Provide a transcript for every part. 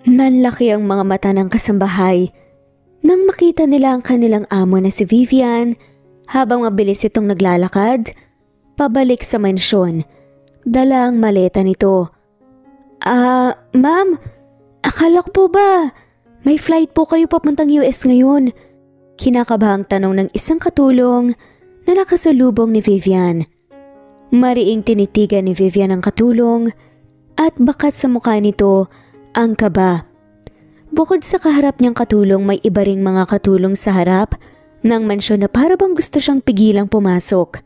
Nanlaki ang mga mata ng kasambahay nang makita nila ang kanilang amo na si Vivian habang mabilis itong naglalakad pabalik sa mansyon. Dala ang maleta nito. Ma'am, akala ko po ba may flight po kayo papuntang US ngayon? Kinakabahang tanong ng isang katulong na nakasalubong ni Vivian. Mariing tinitigan ni Vivian ang katulong at bakat sa mukha nito ang kaba. Bukod sa kaharap niyang katulong, may iba ring mga katulong sa harap ng mansyon na para bang gusto siyang pigilang pumasok.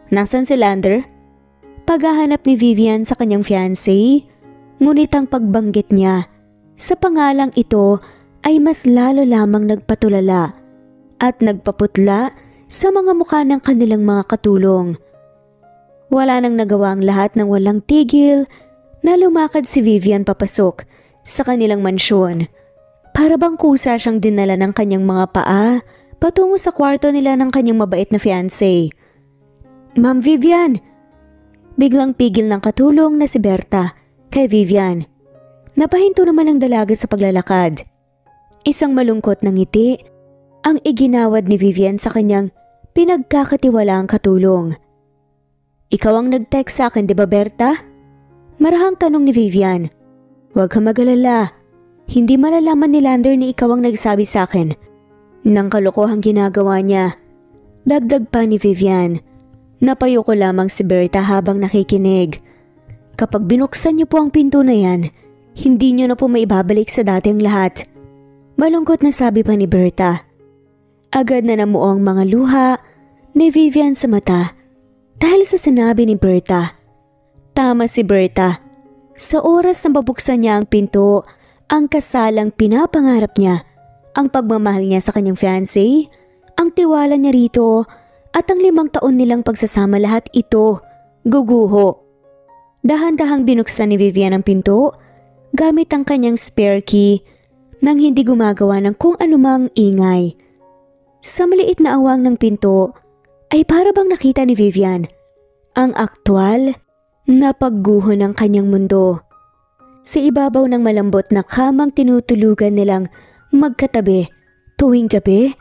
Nasaan si Lander? Paghahanap ni Vivian sa kanyang fiancé, ngunit ang pagbanggit niya sa pangalang ito ay mas lalo lamang nagpatulala at nagpaputla sa mga mukha ng kanilang mga katulong. Wala nang nagawa ang lahat ng walang tigil na lumakad si Vivian papasok sa kanilang mansyon. Para bang kusa siyang dinala ng kanyang mga paa patungo sa kwarto nila ng kanyang mabait na fiancé. Ma'am Vivian! Biglang pigil ng katulong na si Berta kay Vivian. Napahinto naman ang dalaga sa paglalakad. Isang malungkot na ngiti ang iginawad ni Vivian sa kanyang pinagkakatiwalaang katulong. Ikaw ang nag-text sa akin, di ba Berta? Marahang tanong ni Vivian. Huwag ka mag-alala. Hindi malalaman ni Lander ni ikaw ang nagsabi sa akin ng kalokohang ginagawa niya. Dagdag pa ni Vivian. Napayo ko lamang si Berta habang nakikinig. Kapag binuksan niyo po ang pinto na yan, hindi niyo na po maibabalik sa dati ang lahat. Malungkot na sabi pa ni Berta. Agad na namuo ang mga luha ni Vivian sa mata dahil sa sinabi ni Berta. Tama si Berta. Sa oras na babuksan niya ang pinto, ang kasalang pinapangarap niya, ang pagmamahal niya sa kanyang fiancé, ang tiwala niya rito, at ang 5 taon nilang pagsasama, lahat ito, guguho. Dahan-dahang binuksan ni Vivian ang pinto, gamit ang kanyang spare key, nang hindi gumagawa ng kung anumang ingay. Sa maliit na awang ng pinto, ay para bang nakita ni Vivian ang aktwal na pagguho ng kanyang mundo. Sa ibabaw ng malambot na kamang tinutulugan nilang magkatabi tuwing gabi,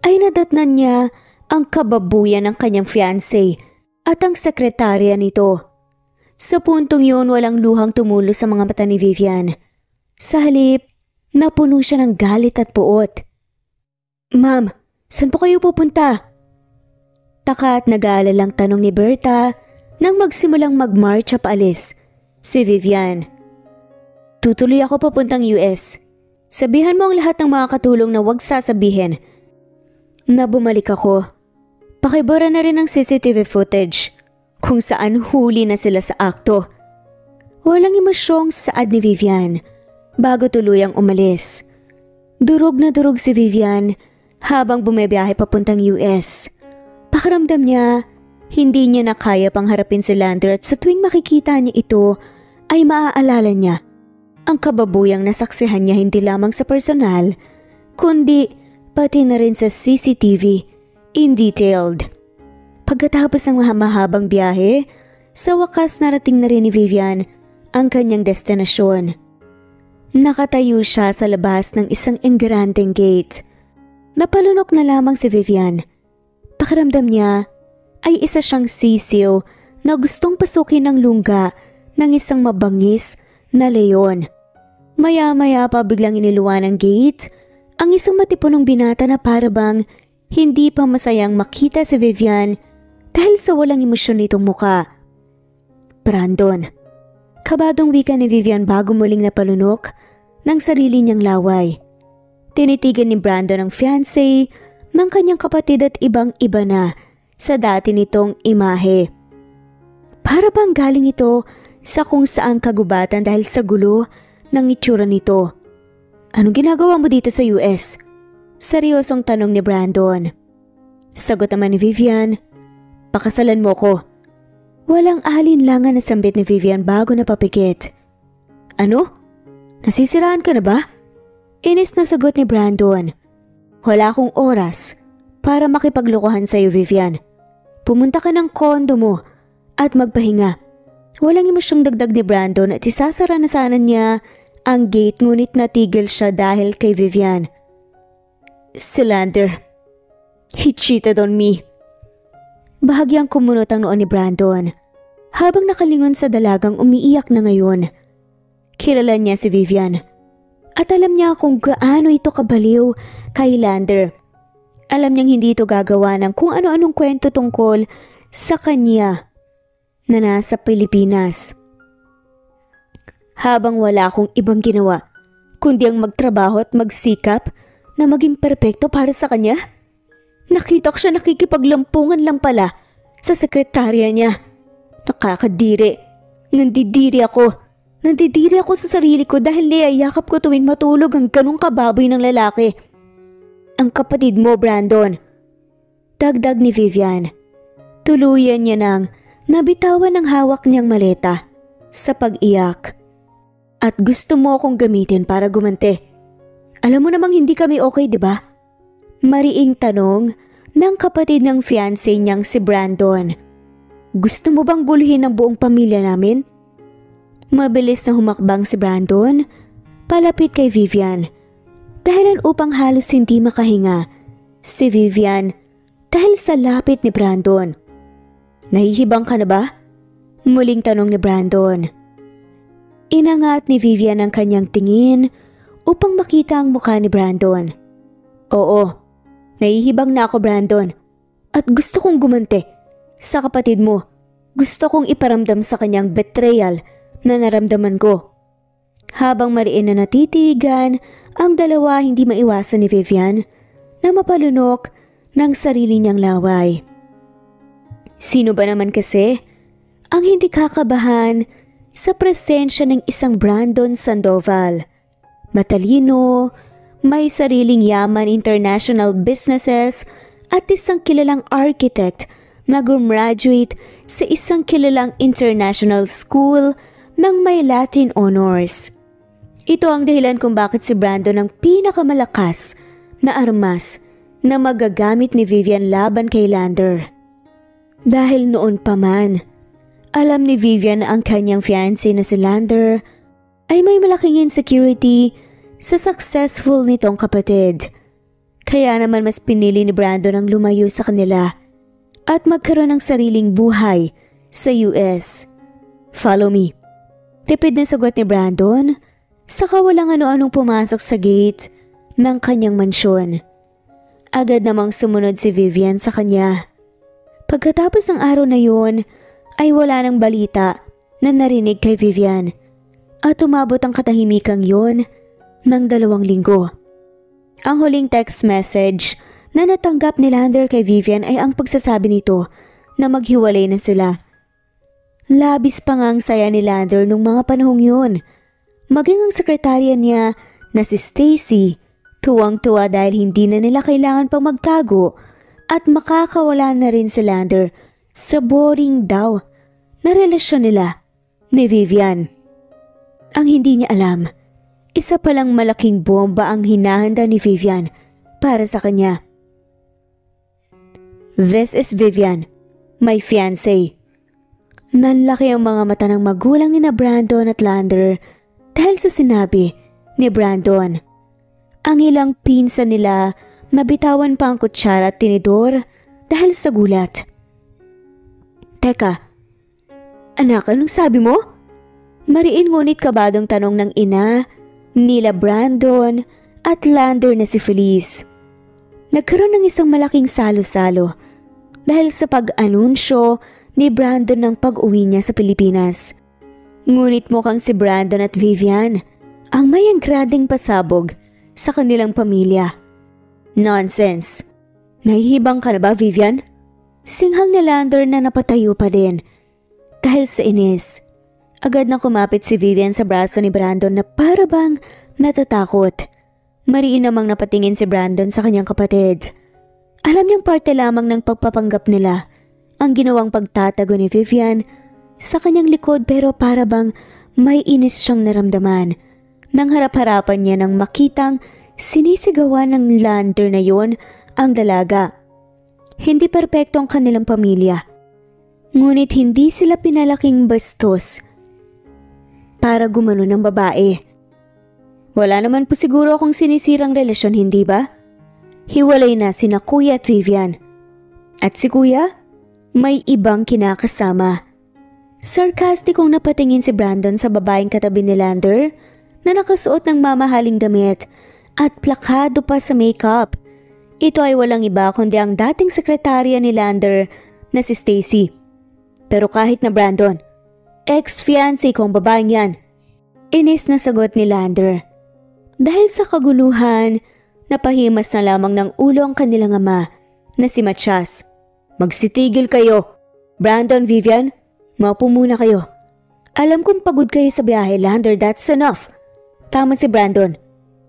ay nadatnan niya ang kababuyan ng kanyang fiancé at ang sekretarya nito. Sa puntong yun, walang luhang tumulo sa mga mata ni Vivian. Sa halip, napuno siya ng galit at puot. Ma'am, saan po kayo pupunta? Taka at nag-aalalang tanong ni Berta nang magsimulang mag-marcha paalis si Vivian. Tutuloy ako papuntang US. Sabihan mo ang lahat ng mga katulong na wag sasabihin na bumalik ako. Pakibura na rin ang CCTV footage kung saan huli na sila sa akto. Walang emosyong saad ni Vivian bago tuluyang umalis. Durog na durog si Vivian habang bumibiyahe papuntang US. Pakiramdam niya, hindi niya na kaya pang harapin si Lander at sa tuwing makikita niya ito ay maaalala niya ang kababuyang nasaksihan niya hindi lamang sa personal, kundi pati na rin sa CCTV in detailed. Pagkatapos ng mahabang biyahe, sa wakas narating na rin ni Vivian ang kanyang destinasyon. Nakatayo siya sa labas ng isang engrandeng gate. Napalunok na lamang si Vivian. Pakiramdam niya ay isa siyang sisiw na gustong pasukin ng lungga ng isang mabangis na leon. Maya-maya pa biglang iniluwan ng gate ang isang matipunong binata na parabang hindi pa masayang makita si Vivian dahil sa walang emosyon nitong muka. Brandon. Kabadong wika ni Vivian bago muling napalunok ng sarili niyang laway. Tinitigan ni Brandon ang fiancé ng kanyang kapatid at ibang-iba na sa dati nitong imahe. Para bang galing ito sa kung saang kagubatan dahil sa gulo ng itsura nito. Anong ginagawa mo dito sa US? Seryosong tanong ni Brandon. Sagot naman ni Vivian, pakasalan mo ko. Walang alinlangan na sambit ni Vivian bago napapikit. Ano? Nasisiraan ka na ba? Inis na sagot ni Brandon. Wala akong oras para makipaglokohan sa'yo, Vivian. Pumunta ka ng kondo mo at magpahinga. Walang emosyong dagdag ni Brandon at isasara na sana niya ang gate ngunit natigil siya dahil kay Vivian. Si Lander. He cheated on me. Bahagyang kumunot ang noo ni Brandon habang nakalingon sa dalagang umiiyak na ngayon. Kilala niya si Vivian at alam niya kung gaano ito kabaliw kay Lander. Alam niyang hindi ito gagawa ng kung ano-anong kwento tungkol sa kanya na nasa Pilipinas. Habang wala akong ibang ginawa kundi ang magtrabaho at magsikap na maging perpekto para sa kanya, nakita ko siya nakikipaglampungan lang pala sa sekretarya niya. Nakakadiri. Nandidiri ako sa sarili ko dahil niyayakap ko tuwing matulog ang ganong kababoy ng lalaki. Ang kapatid mo, Brandon. Dagdag ni Vivian. Tuluyan niya nang nabitawan ng hawak niyang maleta sa pag-iyak. At gusto mo akong gamitin para gumanti. Alam mo namang hindi kami okay, di ba? Mariing tanong ng kapatid ng fiancé niyang si Brandon. Gusto mo bang guluhin ang buong pamilya namin? Mabilis na humakbang si Brandon palapit kay Vivian. Dahilan upang halos hindi makahinga si Vivian dahil sa lapit ni Brandon. Nahihibang ka na ba? Muling tanong ni Brandon. Inangat ni Vivian ang kanyang tingin upang makita ang mukha ni Brandon. Oo, nahihibang na ako, Brandon. At gusto kong gumanti sa kapatid mo. Gusto kong iparamdam sa kanyang betrayal na naramdaman ko. Habang mariin na natitigan, ang dalawa hindi maiwasan ni Vivian na mapalunok ng sarili niyang laway. Sino ba naman kasi ang hindi kakabahan sa presensya ng isang Brandon Sandoval? Matalino, may sariling yaman, international businesses at isang kilalang architect na gumraduate sa isang kilalang international school ng may Latin honors. Ito ang dahilan kung bakit si Brandon ang pinakamalakas na armas na magagamit ni Vivian laban kay Lander. Dahil noon pa man, alam ni Vivian na ang kanyang fiancé na si Lander ay may malaking insecurity sa successful nitong kapatid. Kaya naman mas pinili ni Brandon ang lumayo sa kanila at magkaroon ng sariling buhay sa US. Follow me. Tipid na sagot ni Brandon, saka walang ano-anong pumasok sa gate ng kanyang mansyon. Agad namang sumunod si Vivian sa kanya. Pagkatapos ng araw na yun, ay wala nang balita na narinig kay Vivian at umabot ang katahimikang yun ng 2 linggo. Ang huling text message na natanggap ni Lander kay Vivian ay ang pagsasabi nito na maghiwalay na sila. Labis pa nga ang saya ni Lander nung mga panahong yun. Maging ang sekretarya niya na si Stacy, tuwang-tuwa dahil hindi na nila kailangan pang magtago at makakawala na rin si Lander sa boring daw na relasyon nila ni Vivian. Ang hindi niya alam, isa palang malaking bomba ang hinahanda ni Vivian para sa kanya. This is Vivian, my fiancé. Nanlaki ang mga mata ng magulang ni na Brandon at Lander dahil sa sinabi ni Brandon. Ang ilang pinsan nila nabitawan pa ang kutsara at tinidor dahil sa gulat. Teka, anak, anong sabi mo? Mariin ngunit kabadong tanong ng ina nila Brandon at Lander na si Felice. Nagkaroon ng isang malaking salo-salo dahil sa pag-anunsyo ni Brandon ng pag-uwi niya sa Pilipinas. Ngunit mukhang si Brandon at Vivian ang may grading pasabog sa kanilang pamilya. Nonsense! Nahihibang ka na ba, Vivian? Singhal ni Lander na napatayo pa din. Dahil sa inis, agad na kumapit si Vivian sa braso ni Brandon na para bang natatakot. Mariin namang napatingin si Brandon sa kanyang kapatid. Alam niyang parte lamang ng pagpapanggap nila ang ginawang pagtatago ni Vivian sa kanyang likod, pero para bang may inis siyang naramdaman nang harap-harapan niya nang makitang sinisigawan ng Lander na yon ang dalaga. Hindi perpekto ang kanilang pamilya, ngunit hindi sila pinalaking bastos para gumano ng babae. Wala naman po siguro akong sinisirang relasyon, hindi ba? Hiwalay na sina Kuya at Vivian. At si Kuya, may ibang kinakasama. Sarkastikong napatingin si Brandon sa babaeng katabi ni Lander na nakasuot ng mamahaling damit at plakado pa sa makeup. Ito ay walang iba kundi ang dating sekretarya ni Lander na si Stacy. Pero kahit na Brandon, ex-fiancé kong babaeng yan. Inis na sagot ni Lander. Dahil sa kaguluhan, napahimas na lamang ng ulo ang kanilang ama na si Matias. Magsitigil kayo. Brandon, Vivian, maupo muna kayo. Alam kong pagod kayo sa biyahe, Lander, that's enough. Tama si Brandon.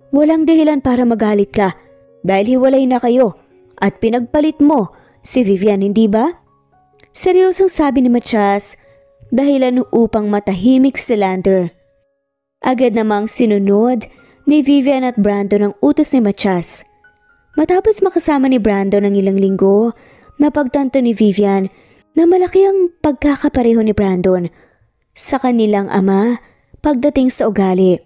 Walang dahilan para magalit ka dahil hiwalay na kayo at pinagpalit mo si Vivian, hindi ba? Seryosong sabi ni Matias dahilan upang matahimik si Lander. Agad namang sinunod ni Vivian at Brandon ang utos ni Matias. Matapos makasama ni Brandon ng ilang linggo, napagtanto ni Vivian na malaki ang pagkakapareho ni Brandon sa kanilang ama pagdating sa ugali.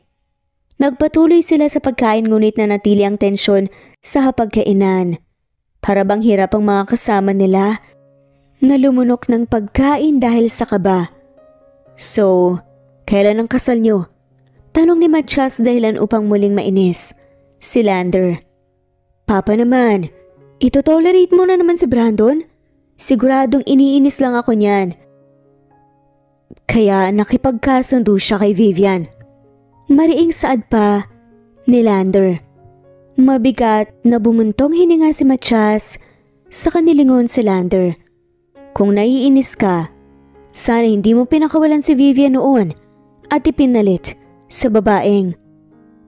Nagpatuloy sila sa pagkain ngunit nanatili ang tensyon sa hapagkainan. Para bang hirap ang mga kasama nila na lumunok ng pagkain dahil sa kaba. So, kailan ang kasal nyo? Tanong ni Matias dahilan upang muling mainis. Si Lander. Papa naman, ito-tolerate mo na naman si Brandon? Siguradong iniinis lang ako niyan. Kaya nakipagkasundo siya kay Vivian. Mariing saad pa ni Lander. Mabigat na bumuntong hininga si Matias sa kanilingon si Lander. Kung naiinis ka, sana hindi mo pinakawalan si Vivian noon at ipinalit sa babaeng.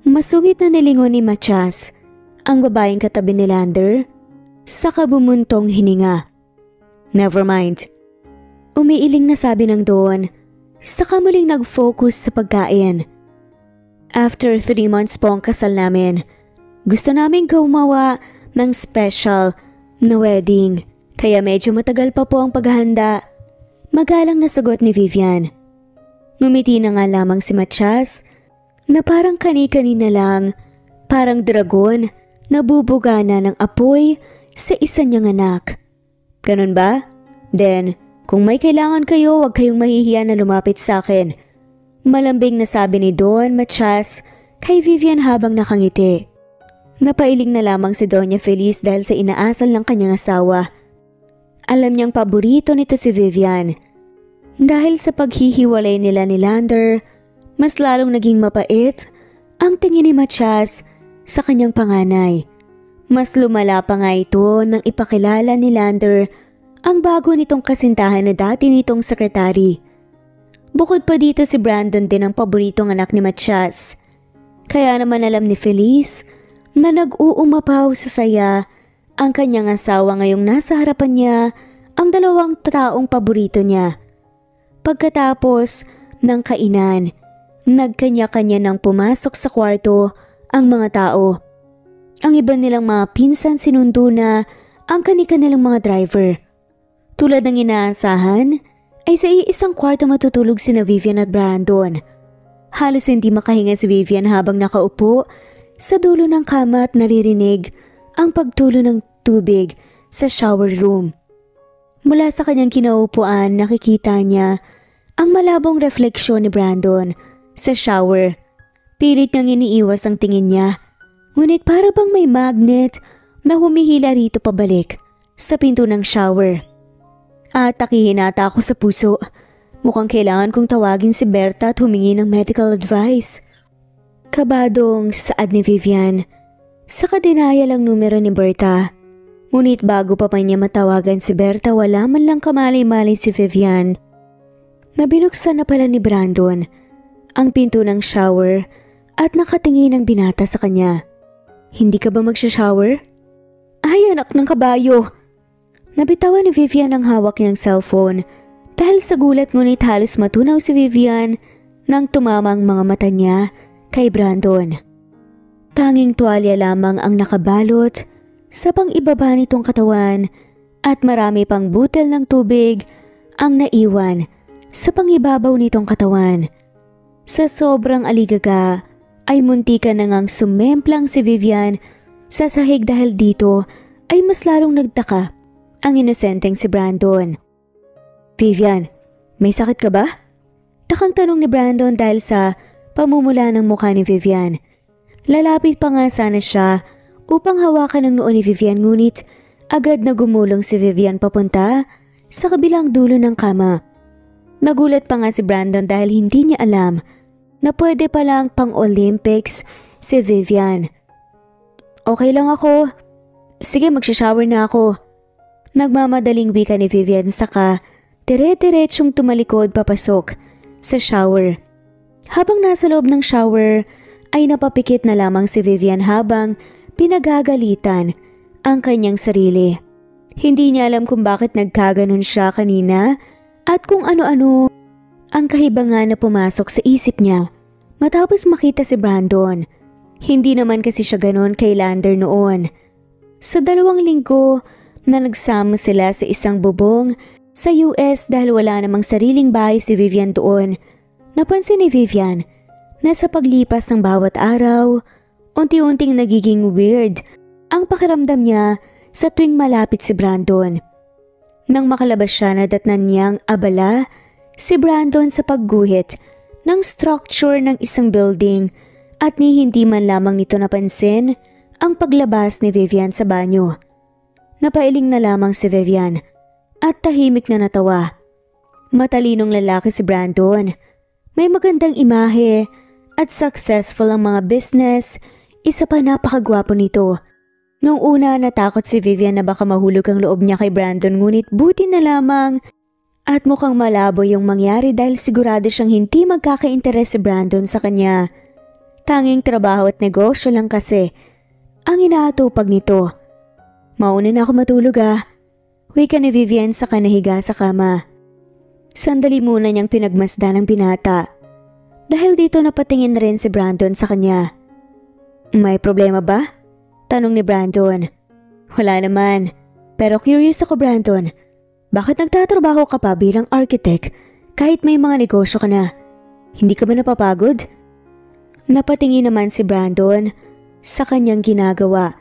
Masungit na nilingon ni Matias ang babaeng katabi ni Lander sa kabumuntong hininga. Never mind. Umiiling na sabi ng Don, saka muling nag-focus sa pagkain. After 3 months po ang kasal namin, gusto namin gumawa ng special na wedding, kaya medyo matagal pa po ang paghahanda. Magalang na sagot ni Vivian. Ngumiti na nga lamang si Matias na parang kani-kanina lang, parang dragon na bubugana ng apoy sa isa niyang anak. Ganun ba? Then, kung may kailangan kayo, huwag kayong mahihiya na lumapit sa akin. Malambing na sabi ni Don Matias kay Vivian habang nakangiti. Napailing na lamang si Doña Feliz dahil sa inaasal ng kanyang asawa. Alam niyang paborito nito si Vivian. Dahil sa paghihiwalay nila ni Lander, mas lalong naging mapait ang tingin ni Matias sa kanyang panganay. Mas lumala pa nga ito nang ipakilala ni Lander ang bago nitong kasintahan na dati nitong sekretary. Bukod pa dito si Brandon din ang paboritong anak ni Matias. Kaya naman alam ni Feliz na nag-uumapaw sa saya ang kanyang asawa ngayong nasa harapan niya ang dalawang taong paborito niya. Pagkatapos ng kainan, nagkanya-kanya nang pumasok sa kwarto ang mga tao. Ang iba nilang mga pinsan sinundo na ang kani-kanilang mga driver. Tulad ng inaasahan, ay sa iisang kwarto matutulog sina Vivian at Brandon. Halos hindi makahinga si Vivian habang nakaupo sa dulo ng kama at naririnig ang pagtulo ng tubig sa shower room. Mula sa kanyang kinaupuan, nakikita niya ang malabong refleksyon ni Brandon sa shower. Pilit niyang iniiwas ang tingin niya, ngunit para bang may magnet na humihila rito pabalik sa pinto ng shower. Atakihin ata ako sa puso. Mukhang kailangan kong tawagin si Berta at humingi ng medical advice. Kabadong saad ni Vivian. Sa kadinaya lang numero ni Berta. Ngunit bago pa niya matawagan si Berta, wala man lang kamalay-malay si Vivian. Nabinuksan na pala ni Brandon ang pinto ng shower at nakatingin ang binata sa kanya. Hindi ka ba magsha-shower? Ay, anak ng kabayo! Nabitawan ni Vivian ang hawak niyang cellphone dahil sa gulat, ngunit halos matunaw si Vivian nang tumama ang mga mata niya kay Brandon. Tanging tuwalya lamang ang nakabalot sa pang-ibaba nitong katawan at marami pang butel ng tubig ang naiwan sa pangibabaw nitong katawan. Sa sobrang aligaga, ay muntika na ngang sumemplang si Vivian sa sahig dahil dito ay mas lalong nagtaka ang inosenteng si Brandon. Vivian, may sakit ka ba? Takang tanong ni Brandon dahil sa pamumula ng mukha ni Vivian. Lalapit pa nga sana siya upang hawakan ang noo ni Vivian ngunit agad na gumulong si Vivian papunta sa kabilang dulo ng kama. Nagulat pa nga si Brandon dahil hindi niya alam na pwede palang pang-Olympics si Vivian. Okay lang ako. Sige, magsha-shower na ako. Nagmamadaling wika ni Vivian saka dire-diretsyong tumalikod papasok sa shower. Habang nasa loob ng shower ay napapikit na lamang si Vivian habang pinagagalitan ang kanyang sarili. Hindi niya alam kung bakit nagkaganon siya kanina at kung ano-ano ang kahibangan na pumasok sa isip niya matapos makita si Brandon. Hindi naman kasi siya ganon kay Lander noon. Sa 2 linggo na nagsama sila sa isang bubong sa US dahil wala namang sariling bahay si Vivian doon, napansin ni Vivian na sa paglipas ng bawat araw, unti-unting nagiging weird ang pakiramdam niya sa tuwing malapit si Brandon. Nang makalabas siya, nadatnan niyang abala si Brandon sa pagguhit ng structure ng isang building at ni hindi man lamang nito napansin ang paglabas ni Vivian sa banyo. Napailing na lamang si Vivian at tahimik na natawa. Matalinong lalaki si Brandon. May magandang imahe at successful ang mga business, isa pa napakagwapo nito. Noong una natakot si Vivian na baka mahulog ang loob niya kay Brandon ngunit buti na lamang at mukhang malabo yung mangyari dahil sigurado siyang hindi magkaka-interes si Brandon sa kanya. Tanging trabaho at negosyo lang kasi ang inaatupag nito. Mauna na ako matulog Wika ni Vivian sa kanahiga sa kama. Sandali muna niyang pinagmasdan ang binata. Dahil dito napatingin na rin si Brandon sa kanya. May problema ba? Tanong ni Brandon. Wala naman. Pero curious ako, Brandon. Bakit nagtatrabaho ka pa bilang architect kahit may mga negosyo ka na? Hindi ka ba napapagod? Napatingin naman si Brandon sa kanyang ginagawa.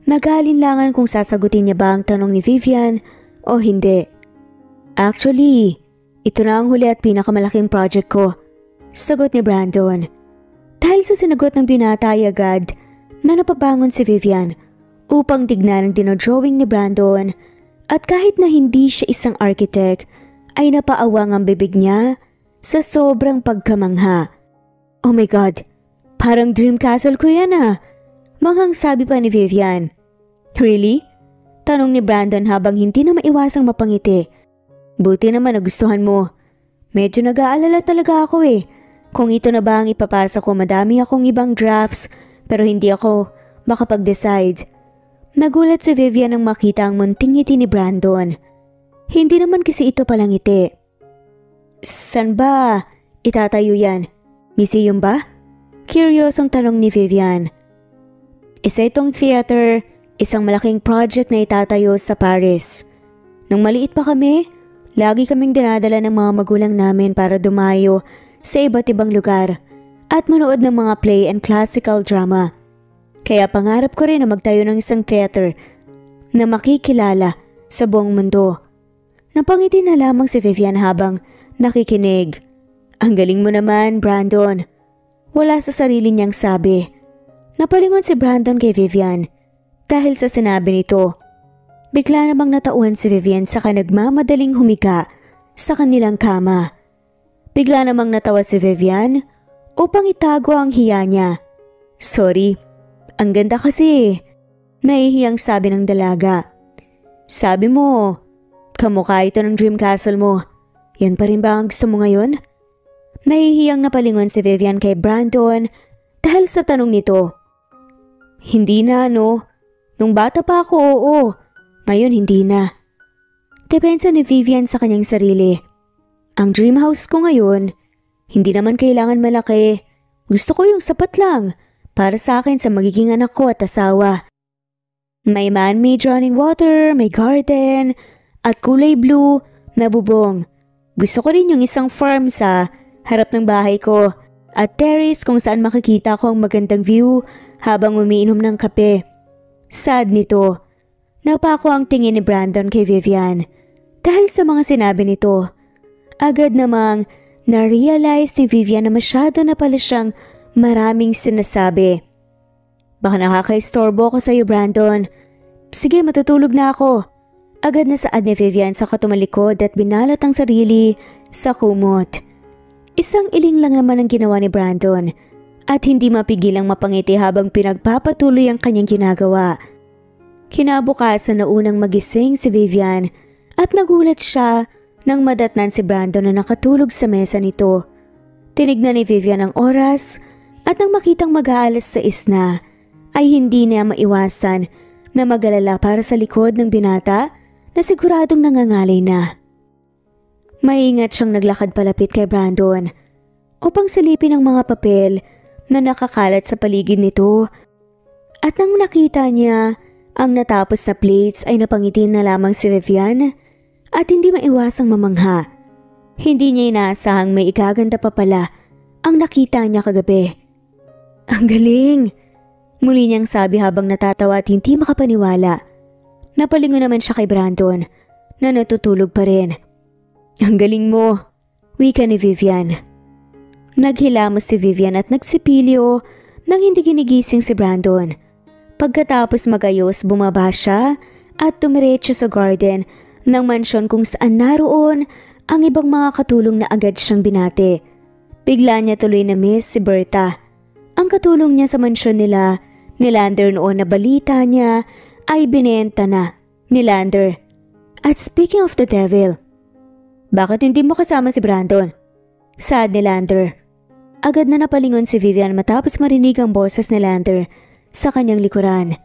Nag-aalinlangan kung sasagutin niya ba ang tanong ni Vivian o hindi. Actually, ito na ang huli at pinakamalaking project ko. Sagot ni Brandon. Dahil sa sinagot ng binata ay agad na napabangon si Vivian upang tignan ang dinodrawing ni Brandon at kahit na hindi siya isang architect ay napaawang ang bibig niya sa sobrang pagkamangha. Oh my God, parang dream castle ko yan Manghang sabi pa ni Vivian. Really? Tanong ni Brandon habang hindi na maiwasang mapangiti. Buti naman nagustuhan mo. Medyo nag-aalala talaga ako Kung ito na ba ang ipapasa ko, madami akong ibang drafts pero hindi ako makapag-decide. Nagulat si Vivian nang makita ang munting ngiti ni Brandon. Hindi naman kasi ito palang ngiti. San ba itatayo yan? Museum ba? Curiosong tanong ni Vivian. Isa itong theater, isang malaking project na itatayo sa Paris. Nung maliit pa kami, lagi kaming dinadala ng mga magulang namin para dumayo sa iba't ibang lugar at manood ng mga play and classical drama. Kaya pangarap ko rin na magtayo ng isang theater na makikilala sa buong mundo. Napangiti na lamang si Vivian habang nakikinig. Ang galing mo naman, Brandon. Wala sa sarili niyang sabi. Napalingon si Brandon kay Vivian dahil sa sinabi nito. Bigla namang natauhan si Vivian saka nagmamadaling humiga sa kanilang kama. Bigla namang natawa si Vivian upang itago ang hiya niya. Sorry, ang ganda kasi. Nahihiyang sabi ng dalaga. Sabi mo, kamukha ito ng dream castle mo. Yan pa rin ba ang gusto mo ngayon? Nahihiyang napalingon si Vivian kay Brandon dahil sa tanong nito. Hindi na Nung bata pa ako, oo. Ngayon hindi na. Depensa ni Vivian sa kanyang sarili. Ang dream house ko ngayon, hindi naman kailangan malaki. Gusto ko yung sapat lang para sa akin sa magiging anak ko at asawa. May man-made running water, may garden, at kulay blue na bubong. Gusto ko rin yung isang farm sa harap ng bahay ko at terrace kung saan makikita ko ang magandang view habang umiinom ng kape. Sad nito. Napako ang tingin ni Brandon kay Vivian dahil sa mga sinabi nito. Agad namang na-realize ni Vivian na masyado na pala siyang maraming sinasabi. Baka nakaka-istorbo ko sa'yo, Brandon. Sige, matutulog na ako. Agad na saad ni Vivian sa tumalikod at binalot ang sarili sa kumot. Isang iling lang naman ang ginawa ni Brandon at hindi mapigilang mapangiti habang pinagpapatuloy ang kanyang ginagawa. Kinabukasan na unang magising si Vivian at nagulat siya nang madatnan si Brandon na nakatulog sa mesa nito. Tinignan ni Vivian ang oras at nang makitang mag-aalas 6 na ay hindi niya maiwasan na mag-alala para sa likod ng binata na siguradong nangangalay na. Maingat siyang naglakad palapit kay Brandon upang silipin ang mga papel na nakakalat sa paligid nito at nang nakita niya ang natapos na plates ay napangiti na lamang si Vivian at hindi maiwasang mamangha. Hindi niya inaasahang may ikaganda pa pala ang nakita niya kagabi. Ang galing! Muli niyang sabi habang natatawa at hindi makapaniwala. Napalingon naman siya kay Brandon na natutulog pa rin. Ang galing mo, wika ni Vivian. Naghilamos si Vivian at nagsipilyo nang hindi ginigising si Brandon. Pagkatapos magayos, bumaba siya at tumiretso sa garden ng mansyon kung saan naroon ang ibang mga katulong na agad siyang binati. Bigla niya tuloy na miss si Berta. Ang katulong niya sa mansyon nila, ni Lander noon na balita niya ay binenta na ni Lander. At speaking of the devil, bakit hindi mo kasama si Brandon? Saad ni Lander. Agad na napalingon si Vivian matapos marinig ang boses ni Lander sa kanyang likuran.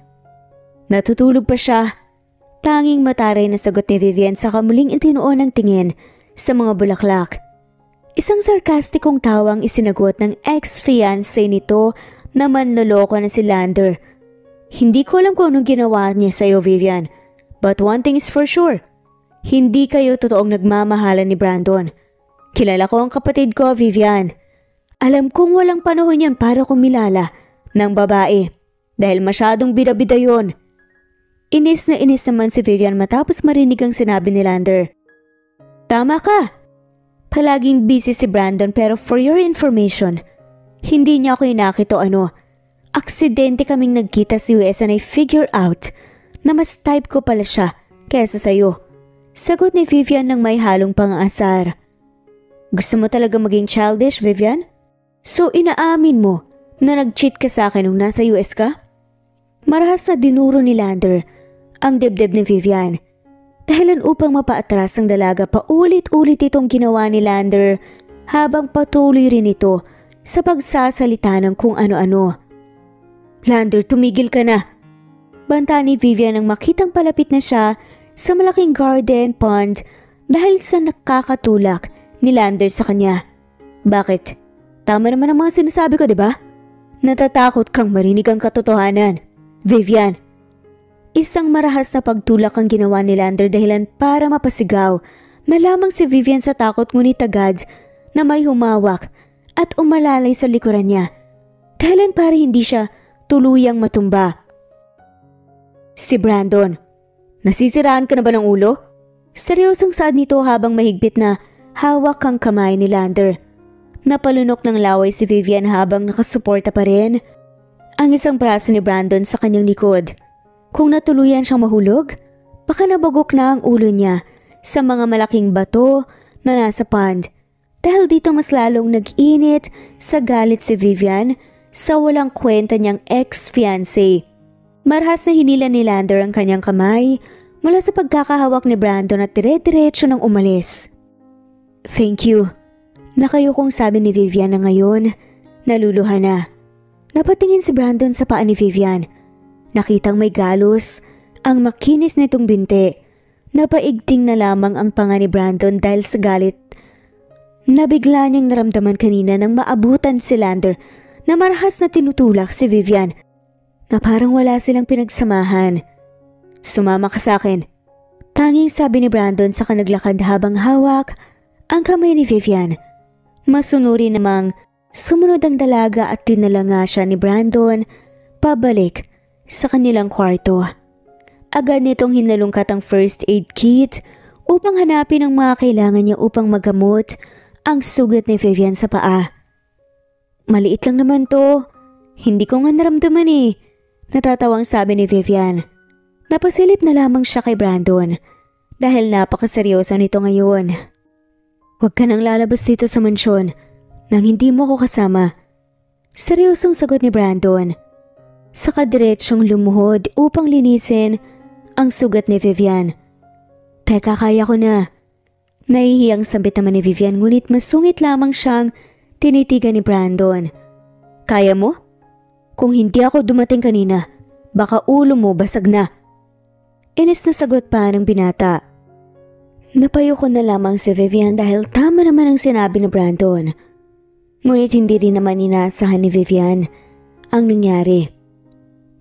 Natutulog pa siya. Tanging mataray na sagot ni Vivian sa kamuling itinuon ng tingin sa mga bulaklak. Isang sarkastikong tawang isinagot ng ex-fiancé nito na manloloko na si Lander. Hindi ko alam kung anong ginawa niya sa'yo, Vivian. But one thing is for sure. Hindi kayo totoong nagmamahalan ni Brandon. Kilala ko ang kapatid ko, Vivian. Alam kong walang panahon yan para kumilala ng babae dahil masyadong bida-bida yun. Inis na inis naman si Vivian matapos marinig ang sinabi ni Lander. Tama ka. Palaging busy si Brandon pero for your information, hindi niya ako inakit o ano. Aksidente kaming nagkita sa US and I figure out na mas type ko pala siya kaysa sa'yo. Sagot ni Vivian ng may halong pang-aasar. Gusto mo talaga maging childish, Vivian? So inaamin mo na nag-cheat ka sa akin nung nasa US ka? Marahas na dinuro ni Lander ang dibdib ni Vivian. Dahilan upang mapaatras ang dalaga, paulit-ulit itong ginawa ni Lander habang patuloy rin ito sa pagsasalita ng kung ano-ano. Lander, tumigil ka na. Banta ni Vivian nang makitang palapit na siya sa malaking garden pond dahil sa nakakatulak ni Lander sa kanya. Bakit? Tama naman ang mga sinasabi ko, diba? Natatakot kang marinig ang katotohanan, Vivian. Isang marahas na pagtulak ang ginawa ni Lander dahilan para mapasigaw na lamang si Vivian sa takot ngunit agad na may humawak at umalalay sa likuran niya. Dahilan para hindi siya tuluyang matumba. Si Brandon. Nasisiraan ka na ba ng ulo? Seryosong saad nito habang mahigpit na hawak ang kamay ni Lander. Napalunok ng laway si Vivian habang nakasuporta pa rin ang isang braso ni Brandon sa kanyang likod. Kung natuluyan siyang mahulog, baka nabagok na ang ulo niya sa mga malaking bato na nasa pond. Dahil dito mas lalong nag-init sa galit si Vivian sa walang kwenta niyang ex-fiancé. Marahas na hinila ni Lander ang kanyang kamay mula sa pagkakahawak ni Brandon at dire-diretso nang umalis. Thank you. Nakayukong sabi ni Vivian na ngayon, naluluha na. Napatingin si Brandon sa paa ni Vivian. Nakitang may galos ang makinis nitong binti. Napaigting na lamang ang panga ni Brandon dahil sa galit. Nabigla niyang naramdaman kanina nang maabutan si Lander na marahas na tinutulak si Vivian na parang wala silang pinagsamahan. Sumama ka sa akin. Tanging sabi ni Brandon sa kanaglakad habang hawak ang kamay ni Vivian. Masunuri namang Sumunod ang dalaga at tinalanga siya ni Brandon pabalik sa kanilang kwarto. Agad nitong hinalungkat ang first aid kit upang hanapin ang mga kailangan niya upang magamot ang sugat ni Vivian sa paa. Maliit lang naman to. Hindi ko nga naramdaman eh. Natatawang sabi ni Vivian. Napasilip na lamang siya kay Brandon dahil napakaseryoso nito ngayon. Huwag ka nang lalabas dito sa mansyon nang hindi mo ko kasama. Seryosong sagot ni Brandon. Saka diretsyong lumuhod upang linisin ang sugat ni Vivian. Teka, kaya ko na. Nahihiyang sabit naman ni Vivian ngunit masungit lamang siyang tinitigan ni Brandon. Kaya mo? Kung hindi ako dumating kanina, baka ulo mo basag na. Inis na sagot pa ng binata. Napayo ko na lamang si Vivian dahil tama naman ang sinabi ni Brandon. Ngunit hindi rin naman inaasahan ni Vivian ang nangyari.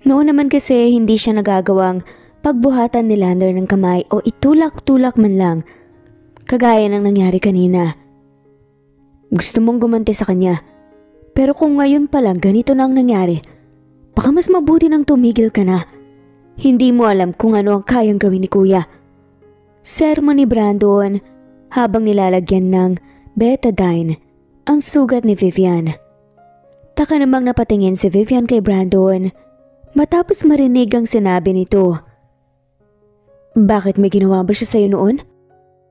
Noon naman kasi hindi siya nagagawang pagbuhatan ni Lander ng kamay o itulak-tulak man lang, kagaya ng nangyari kanina. Gusto mong gumanti sa kanya, pero kung ngayon pa lang ganito na ang nangyari, baka mas mabuti nang tumigil ka na. Hindi mo alam kung ano ang kayang gawin ni Kuya. Sermon ni Brandon habang nilalagyan ng betadine ang sugat ni Vivian. Taka namang napatingin si Vivian kay Brandon matapos marinig ang sinabi nito. Bakit may ginawa ba siya sa'yo noon?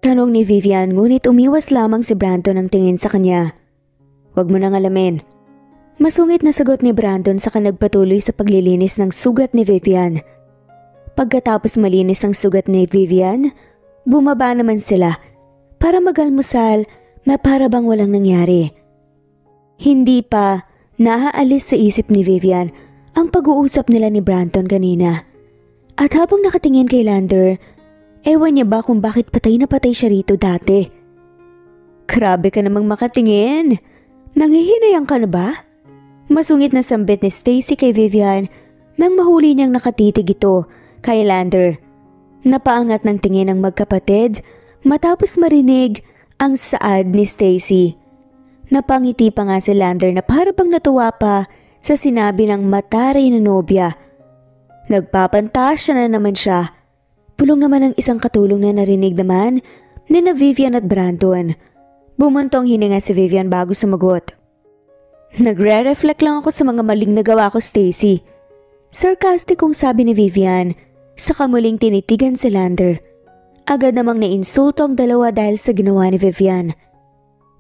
Tanong ni Vivian ngunit umiwas lamang si Brandon ang tingin sa kanya. Huwag mo nang alamin. Masungit na sagot ni Brandon saka nagpatuloy sa paglilinis ng sugat ni Vivian. Pagkatapos malinis ang sugat ni Vivian, bumaba naman sila para magalmusal na para bang walang nangyari. Hindi pa naaalis sa isip ni Vivian ang pag-uusap nila ni Brandon kanina. At habang nakatingin kay Lander, ewan niya ba kung bakit patay na patay siya rito dati. Grabe ka namang makatingin. Nanghihinayang ka na ba? Masungit na sambit ni Stacy kay Vivian nang mahuli niyang nakatitig ito kay Lander. Napaangat ng tingin ang magkapatid matapos marinig ang saad ni Stacy. Napangiti pa nga si Lander na para bang natuwa pa sa sinabi ng mataray na nobya. Nagpapantasya na naman siya. Pulong naman ang isang katulong na narinig naman ni na Vivian at Brandon. Bumuntong hininga si Vivian bago sumagot. Nagre-reflect lang ako sa mga maling nagawa ko, Stacy. Sarcastic kong sabi ni Vivian, saka muling tinitigan si Lander. Agad namang nainsulto ang dalawa dahil sa ginawa ni Vivian.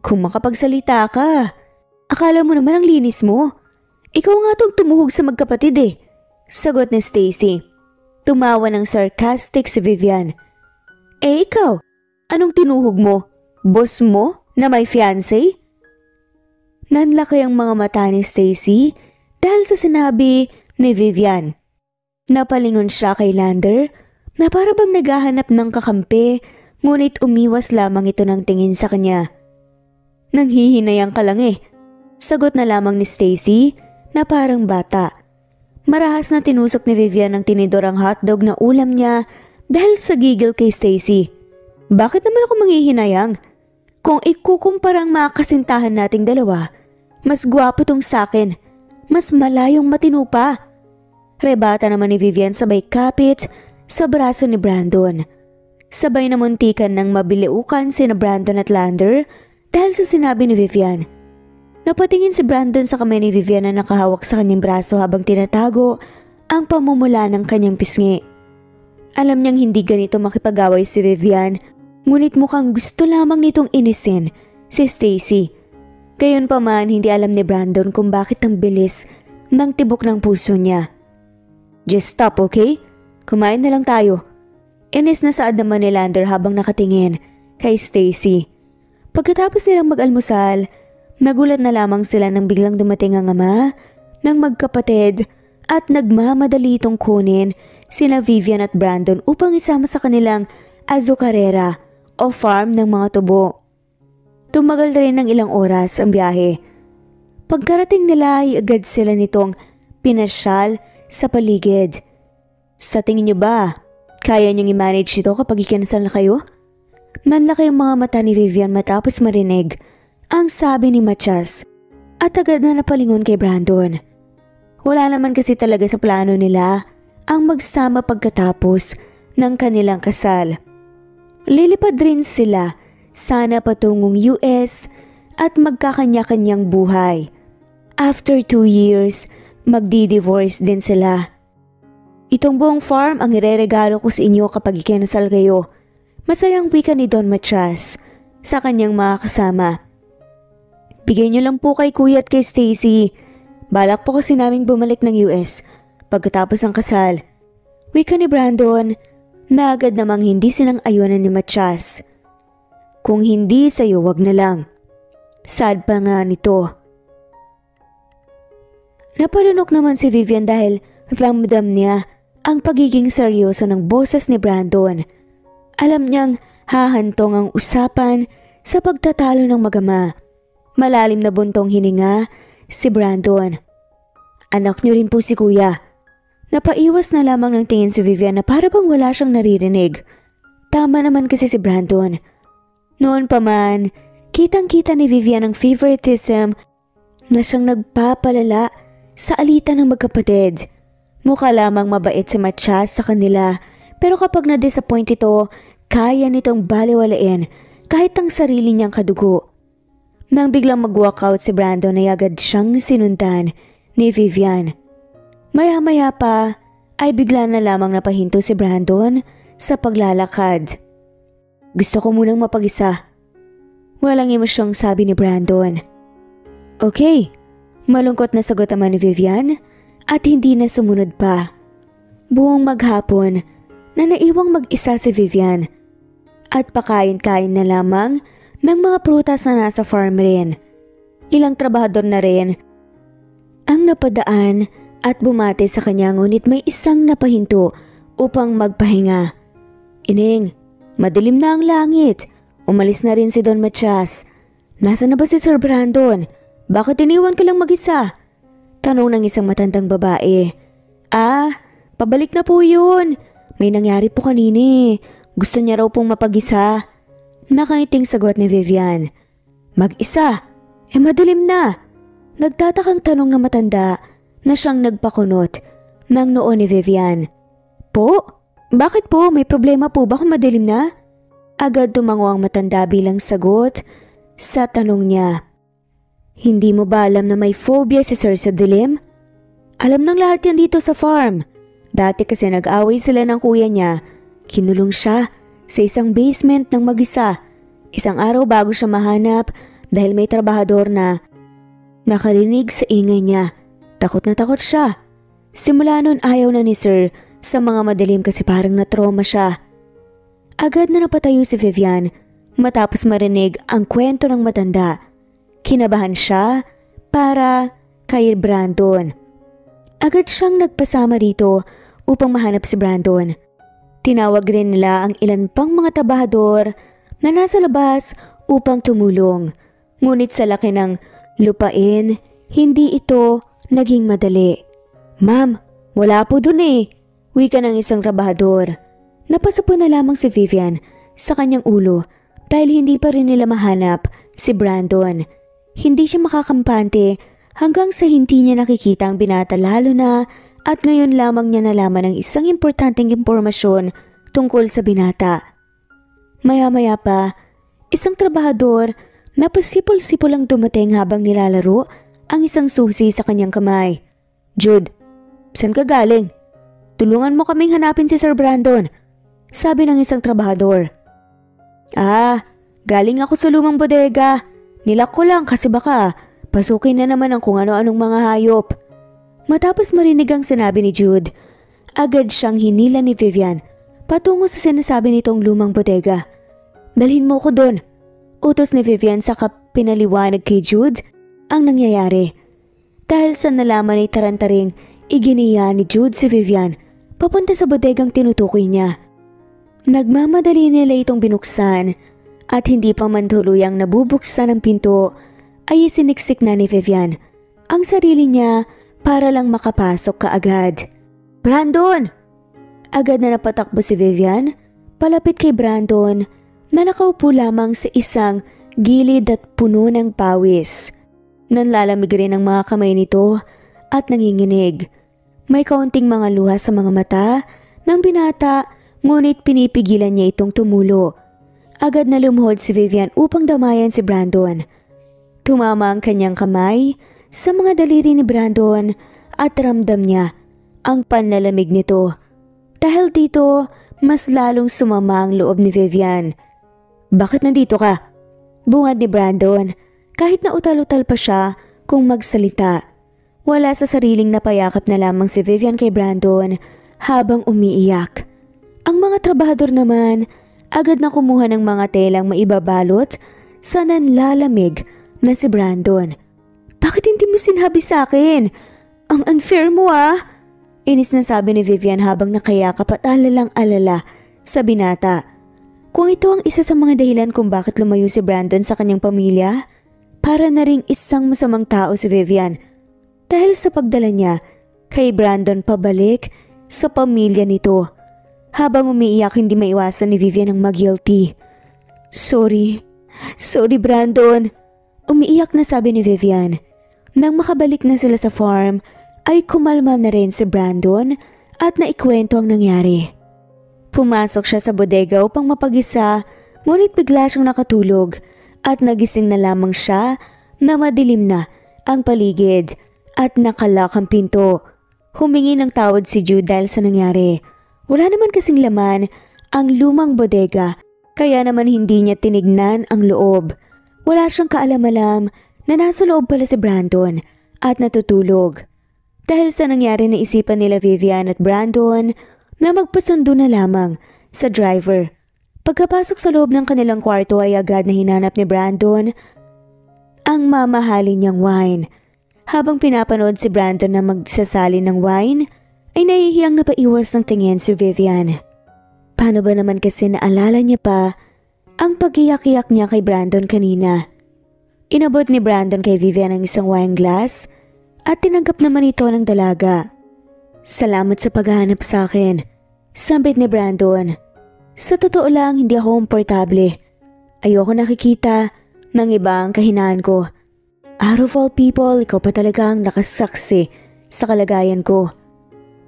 Kung makapagsalita ka, akala mo naman ang linis mo. Ikaw nga tong tumuhog sa magkapatid eh. Sagot ni Stacy. Tumawa ng sarcastic si Vivian. Eh ikaw, anong tinuhog mo? Boss mo na may fiancé? Nanlaki ang mga mata ni Stacy dahil sa sinabi ni Vivian. Napalingon siya kay Lander na para bang naghahanap ng kakampi ngunit umiwas lamang ito ng tingin sa kanya. Nanghihinayang ka lang eh. Sagot na lamang ni Stacy na parang bata. Marahas na tinusok ni Vivian ng tinidor ang hotdog na ulam niya dahil sa gigil kay Stacy. Bakit naman ako manghihinayang? Kung ikukumpara ang mga kasintahan nating dalawa, mas gwapo tong sakin. Mas malayong matino pa. Rebata naman ni Vivian sabay kapit sa braso ni Brandon. Sabay na muntikan ng mabiliukan sina Brandon at Lander dahil sa sinabi ni Vivian. Napatingin si Brandon sa kamay ni Vivian na nakahawak sa kanyang braso habang tinatago ang pamumula ng kanyang pisngi. Alam niyang hindi ganito makipag-away si Vivian, ngunit mukhang gusto lamang nitong inisin si Stacy. Gayunpaman hindi alam ni Brandon kung bakit ang bilis ng tibok ng puso niya. Just stop, okay? Kumain na lang tayo. Inis na saad naman ni Lander habang nakatingin kay Stacy. Pagkatapos nilang mag-almusal, nagulat na lamang sila nang biglang dumating ang ama ng magkapatid at nagmamadali itong kunin sina Vivian at Brandon upang isama sa kanilang azucarera o farm ng mga tubo. Tumagal rin ng ilang oras ang biyahe. Pagkarating nila ay agad sila nitong pinasyal sa paligid. Sa tingin niyo ba, kaya niyong i-manage ito kapag ikinasal na kayo? Nanlaki ang mga mata ni Vivian matapos marinig ang sabi ni Matias. at agad na napalingon kay Brandon. Wala naman kasi talaga sa plano nila ang magsama pagkatapos ng kanilang kasal. Lilipad rin sila sana patungong US at magkakanya-kanyang buhay. After 2 years, magdi-divorce din sila. Itong buong farm ang ireregalo ko sa inyo kapag ikinasal kayo. Masayang wika ni Don Matias sa kanyang mga kasama. Bigay niyo lang po kay Kuya at kay Stacy. Balak po kasi naming bumalik ng US pagkatapos ng kasal. Wika ni Brandon na agad namang hindi sinang-ayunan ni Matias. Kung hindi sa'yo, wag na lang. Sad pa nga nito. Napalunok naman si Vivian dahil ramdam niya ang pagiging seryoso ng boses ni Brandon. Alam niyang hahantong ang usapan sa pagtatalo ng magama. Malalim na buntong hininga si Brandon. Anak niyo rin po si Kuya. Napaiwas na lamang ng tingin si Vivian na para bang wala siyang naririnig. Tama naman kasi si Brandon. Noon pa man, kitang-kita ni Vivian ang favoritism na siyang nagpapalala sa alitan ng magkapatid. Mukha lamang mabait si Matias sa kanila, pero kapag na-disappoint ito, kaya nitong baliwalain kahit ang sarili niyang kadugo. Nang biglang mag-walkout si Brandon ay agad siyang sinundan ni Vivian. Maya-maya pa ay bigla na lamang napahinto si Brandon sa paglalakad. Gusto ko munang mapag-isa. Walang emosyong sabi ni Brandon. Okay, malungkot na sagot naman ni Vivian at hindi na sumunod pa. Buong maghapon na naiwang mag-isa si Vivian at pakain-kain na lamang ng mga prutas na nasa farm rin. Ilang trabahador na rin ang napadaan at bumate sa kanya ngunit may isang napahinto upang magpahinga. Ining, madilim na ang langit. Umalis na rin si Don Matias. Nasaan na ba si Sir Brandon? Bakit iniwan ka lang mag-isa? Tanong ng isang matandang babae. Pabalik na po yun. May nangyari po kanini. Gusto niya raw pong mapag-isa. Nakangiting sagot ni Vivian. Mag-isa? Madilim na. Nagtatakang tanong na matanda na siyang nagpakunot ng noo ni Vivian. Po? Bakit po? May problema po ba kung madilim na? Agad tumango ang matanda bilang sagot sa tanong niya. Hindi mo ba alam na may phobia si Sir sa dilim? Alam ng lahat yan dito sa farm. Dati kasi nag-away sila ng kuya niya. Kinulong siya sa isang basement ng mag-isa. Isang araw bago siya mahanap dahil may trabahador na nakarinig sa ingay niya. Takot na takot siya. Simula nun ayaw na ni Sir sa mga madilim kasi parang na-trauma siya. Agad na napatayo si Vivian matapos marinig ang kwento ng matanda. Kinabahan siya para kay Brandon. Agad siyang nagpasama rito upang mahanap si Brandon. Tinawag rin nila ang ilan pang mga trabahador na nasa labas upang tumulong. Ngunit sa laki ng lupain, hindi ito naging madali. Ma'am, wala po dun eh. Wika ng isang trabahador. Napasa po na lamang si Vivian sa kanyang ulo dahil hindi pa rin nila mahanap si Brandon. Hindi siya makakampante hanggang sa hindi niya nakikita ang binata lalo na at ngayon lamang niya nalaman ang isang importanteng impormasyon tungkol sa binata. Maya-maya pa, isang trabahador na pasipol-sipol ang dumating habang nilalaro ang isang susi sa kanyang kamay. Jude, saan ka galing? Tulungan mo kaming hanapin si Sir Brandon, sabi ng isang trabahador. Galing ako sa lumang bodega. Nilak ko lang kasi baka pasukin na naman ang kung ano-anong mga hayop. Matapos marinig ang sinabi ni Jude, agad siyang hinila ni Vivian patungo sa sinasabi nitong lumang bodega. Dalhin mo ko doon. Utos ni Vivian saka pinaliwanag kay Jude ang nangyayari. Dahil sa nalaman ay tarantaring iginiya ni Jude si Vivian papunta sa bodegang tinutukoy niya. Nagmamadali nila itong binuksan at hindi pa man tuluyang nabubuksan ang pinto ay isiniksik na ni Vivian ang sarili niya para lang makapasok kaagad. Brandon! Agad na napatakbo si Vivian palapit kay Brandon na nakaupo lamang sa isang gilid at puno ng pawis. Nanlalamig rin ang mga kamay nito at nanginginig. May kaunting mga luha sa mga mata ng binata, ngunit pinipigilan niya itong tumulo. Agad na lumuhod si Vivian upang damayan si Brandon. Tumama ang kanyang kamay sa mga daliri ni Brandon at ramdam niya ang panlalamig nito. Dahil dito, mas lalong sumama ang loob ni Vivian. "Bakit nandito ka?" bungad ni Brandon, kahit na utal-utal pa siya kung magsalita. Wala sa sariling napayakap na lamang si Vivian kay Brandon habang umiiyak. Ang mga trabahador naman agad na kumuha ng mga telang maibabalot sa nanlalamig na si Brandon. "Bakit hindi mo sinabi sa akin? Ang unfair mo ah!" Inis na sabi ni Vivian habang nakayakap at alalang-alala sa binata. Kung ito ang isa sa mga dahilan kung bakit lumayo si Brandon sa kanyang pamilya, para na ring isang masamang tao si Vivian dahil sa pagdala niya kay Brandon pabalik sa pamilya nito. Habang umiiyak, hindi maiwasan ni Vivian ang mag-guilty. Sorry Brandon," umiiyak na sabi ni Vivian. Nang makabalik na sila sa farm, ay kumalma na rin si Brandon at naikwento ang nangyari. Pumasok siya sa bodega upang mapag-isa, ngunit bigla siyang nakatulog at nagising na lamang siya na madilim na ang paligid at nakalak ang pinto. Humingi ng tawad si Jude dahil sa nangyari. Wala naman kasing laman ang lumang bodega, kaya naman hindi niya tinignan ang loob. Wala siyang kaalam-alam na nasa loob pala si Brandon at natutulog. Dahil sa nangyari, naisipan nila Vivian at Brandon na magpasundo na lamang sa driver. Pagkapasok sa loob ng kanilang kwarto ay agad na hinanap ni Brandon ang mamahalin niyang wine. Habang pinapanood si Brandon na magsasali ng wine, ay nahihiyang napaiwas ng tingin si Vivian. Paano ba naman kasi naalala niya pa ang pag-iyak-iyak niya kay Brandon kanina? Inabot ni Brandon kay Vivian ang isang wine glass at tinanggap naman ito ng dalaga. "Salamat sa paghahanap sa akin," sambit ni Brandon. "Sa totoo lang, hindi ako komportable. Ayoko nakikita ng iba ang kahinaan ko. Out of all people, ikaw pa talagang nakasaksi sa kalagayan ko.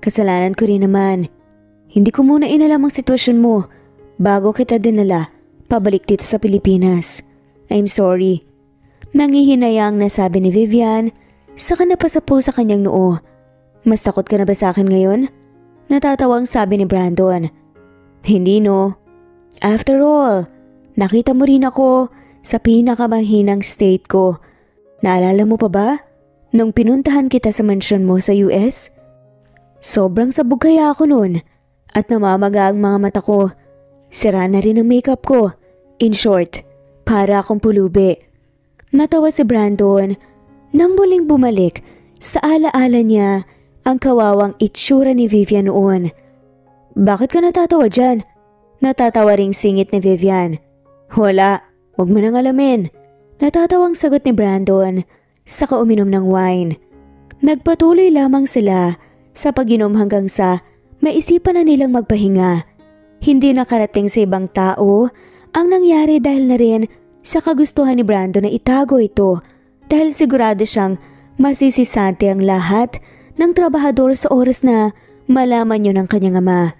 Kasalanan ko rin naman. Hindi ko muna inalam ang sitwasyon mo bago kita dinala pabalik dito sa Pilipinas. I'm sorry." Nangihinayang na sabi ni Vivian, saka napasapo sa kanyang noo. "Mas takot ka na ba sa akin ngayon?" Natatawang sabi ni Brandon. "Hindi no. After all, nakita mo rin ako sa pinakamahinang state ko. Naalala mo pa ba nung pinuntahan kita sa mansyon mo sa US? Sobrang sabog kaya ako noon at namamaga ang mga mata ko. Sira na rin ang makeup ko. In short, para akong pulubi." Natawa si Brandon nang muling bumalik sa alaala niya ang kawawang itsura ni Vivian noon. "Bakit ka natatawa dyan?" Natatawa ring singit ni Vivian. "Wala, huwag mo nang alamin." Natatawang sagot ni Brandon saka uminom ng wine. Nagpatuloy lamang sila sa pag-inom hanggang sa maisipan na nilang magpahinga. Hindi nakarating sa ibang tao ang nangyari dahil na rin sa kagustuhan ni Brandon na itago ito dahil sigurado siyang masisisante ang lahat ng trabahador sa oras na malaman yun ng kanyang ama.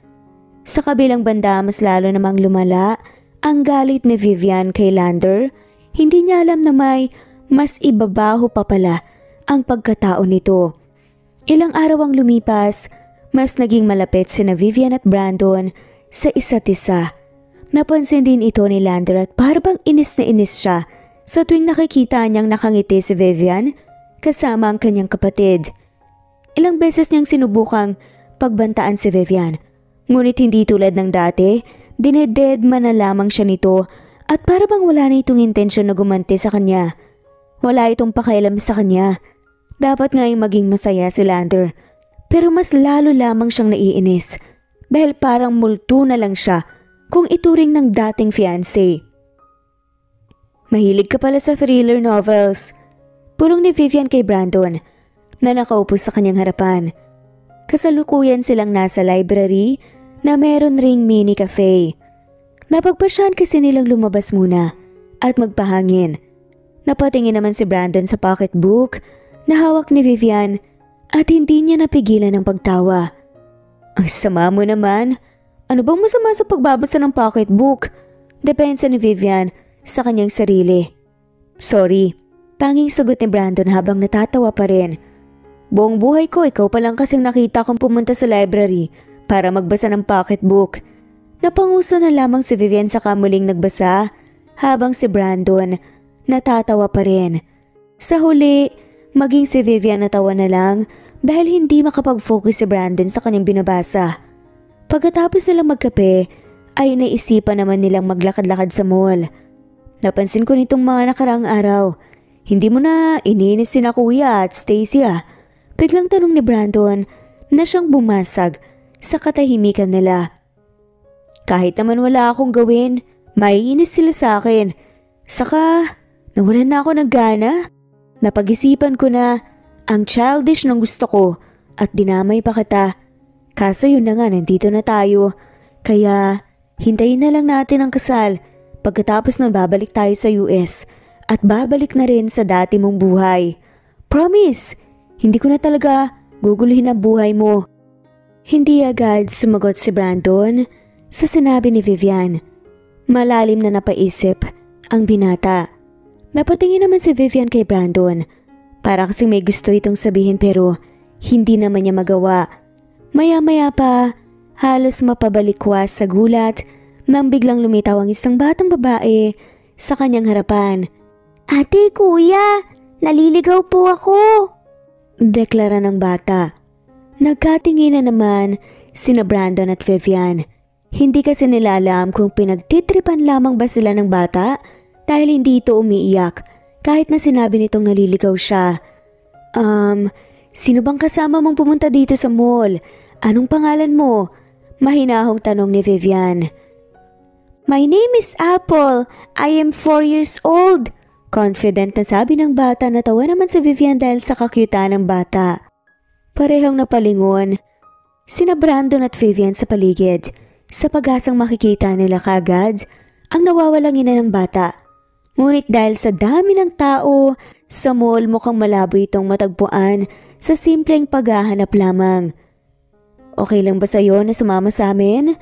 Sa kabilang banda, mas lalo namang lumala ang galit ni Vivian kay Lander. Hindi niya alam na may mas ibabaho pa pala ang pagkatao nito. Ilang araw ang lumipas, mas naging malapit sina Vivian at Brandon sa isa't isa. Napansin din ito ni Lander at parang inis na inis siya sa tuwing nakikita niyang nakangiti si Vivian kasama ang kanyang kapatid. Ilang beses niyang sinubukang pagbantaan si Vivian, ngunit hindi tulad ng dati, dinededma na lamang siya nito at para bang wala na itong intensyon na gumanti sa kanya. Wala itong pakialam sa kanya. Dapat nga'y maging masaya si Lander, pero mas lalo lamang siyang naiinis dahil parang multo na lang siya kung ituring ng dating fiancé. "Mahilig ka pala sa thriller novels," pulong ni Vivian kay Brandon na nakaupo sa kanyang harapan. Kasalukuyan silang nasa library na meron ring mini cafe. Napagpasyahan kasi nilang lumabas muna at magpahangin. Napatingin naman si Brandon sa pocketbook na hawak ni Vivian at hindi niya napigilan ang pagtawa. Ang sama mo naman. Ano bang masama sa pagbabasa ng pocketbook? Depensa ni Vivian sa kanyang sarili. Sorry, tanging sagot ni Brandon habang natatawa pa rin. Buong buhay ko ikaw pa lang kasing nakita kong pumunta sa library para magbasa ng pocketbook. Napanguso na lamang si Vivian sa kamuling nagbasa habang si Brandon natatawa pa rin. Sa huli, maging si Vivian natawa na lang dahil hindi makapag-focus si Brandon sa kanyang binabasa. Pagkatapos nilang magkape, ay naisipan naman nilang maglakad-lakad sa mall. Napansin ko nitong mga nakaraang araw, hindi mo na iniinis sina Kuya at Stacy ah. Biglang tanong ni Brandon na siyang bumasag sa katahimikan nila. Kahit naman wala akong gawin, maiinis sila sa akin. Saka, nawalan na ako ng gana. Napag-isipan ko na ang childish ng gusto ko at dinamay pa kita. Kaso yun na nga, nandito na tayo. Kaya, hintayin na lang natin ang kasal. Pagkatapos nun babalik tayo sa US at babalik na rin sa dati mong buhay. Promise, hindi ko na talaga guguluhin ang buhay mo. Hindi agad sumagot si Brandon sa sinabi ni Vivian. Malalim na napaisip ang binata. Napatingin naman si Vivian kay Brandon. Para kasing may gusto itong sabihin pero hindi naman niya magawa. Maya-maya pa, halos mapabalikwas sa gulat nang biglang lumitaw ang isang batang babae sa kanyang harapan. Ate, kuya, naliligaw po ako. Deklara ng bata. Nagkatinginan naman sina Brandon at Vivian. Hindi kasi nila alam kung pinagtitripan lamang ba sila ng bata dahil hindi ito umiiyak kahit na sinabi nitong naliligaw siya. Sino bang kasama mong pumunta dito sa mall? Anong pangalan mo? Mahinahong tanong ni Vivian. My name is Apple. I am 4 years old. Confident na sabi ng bata. Natawa naman si Vivian dahil sa kakyutan ng bata. Parehong napalingon sina Brandon at Vivian sa paligid sa pag-asang makikita nila kagad ang nawawalang ina ng bata. Ngunit dahil sa dami ng tao sa mall mukhang malabo itong matagpuan sa simpleng paghahanap lamang. Okay lang ba sa'yo na sumama sa amin?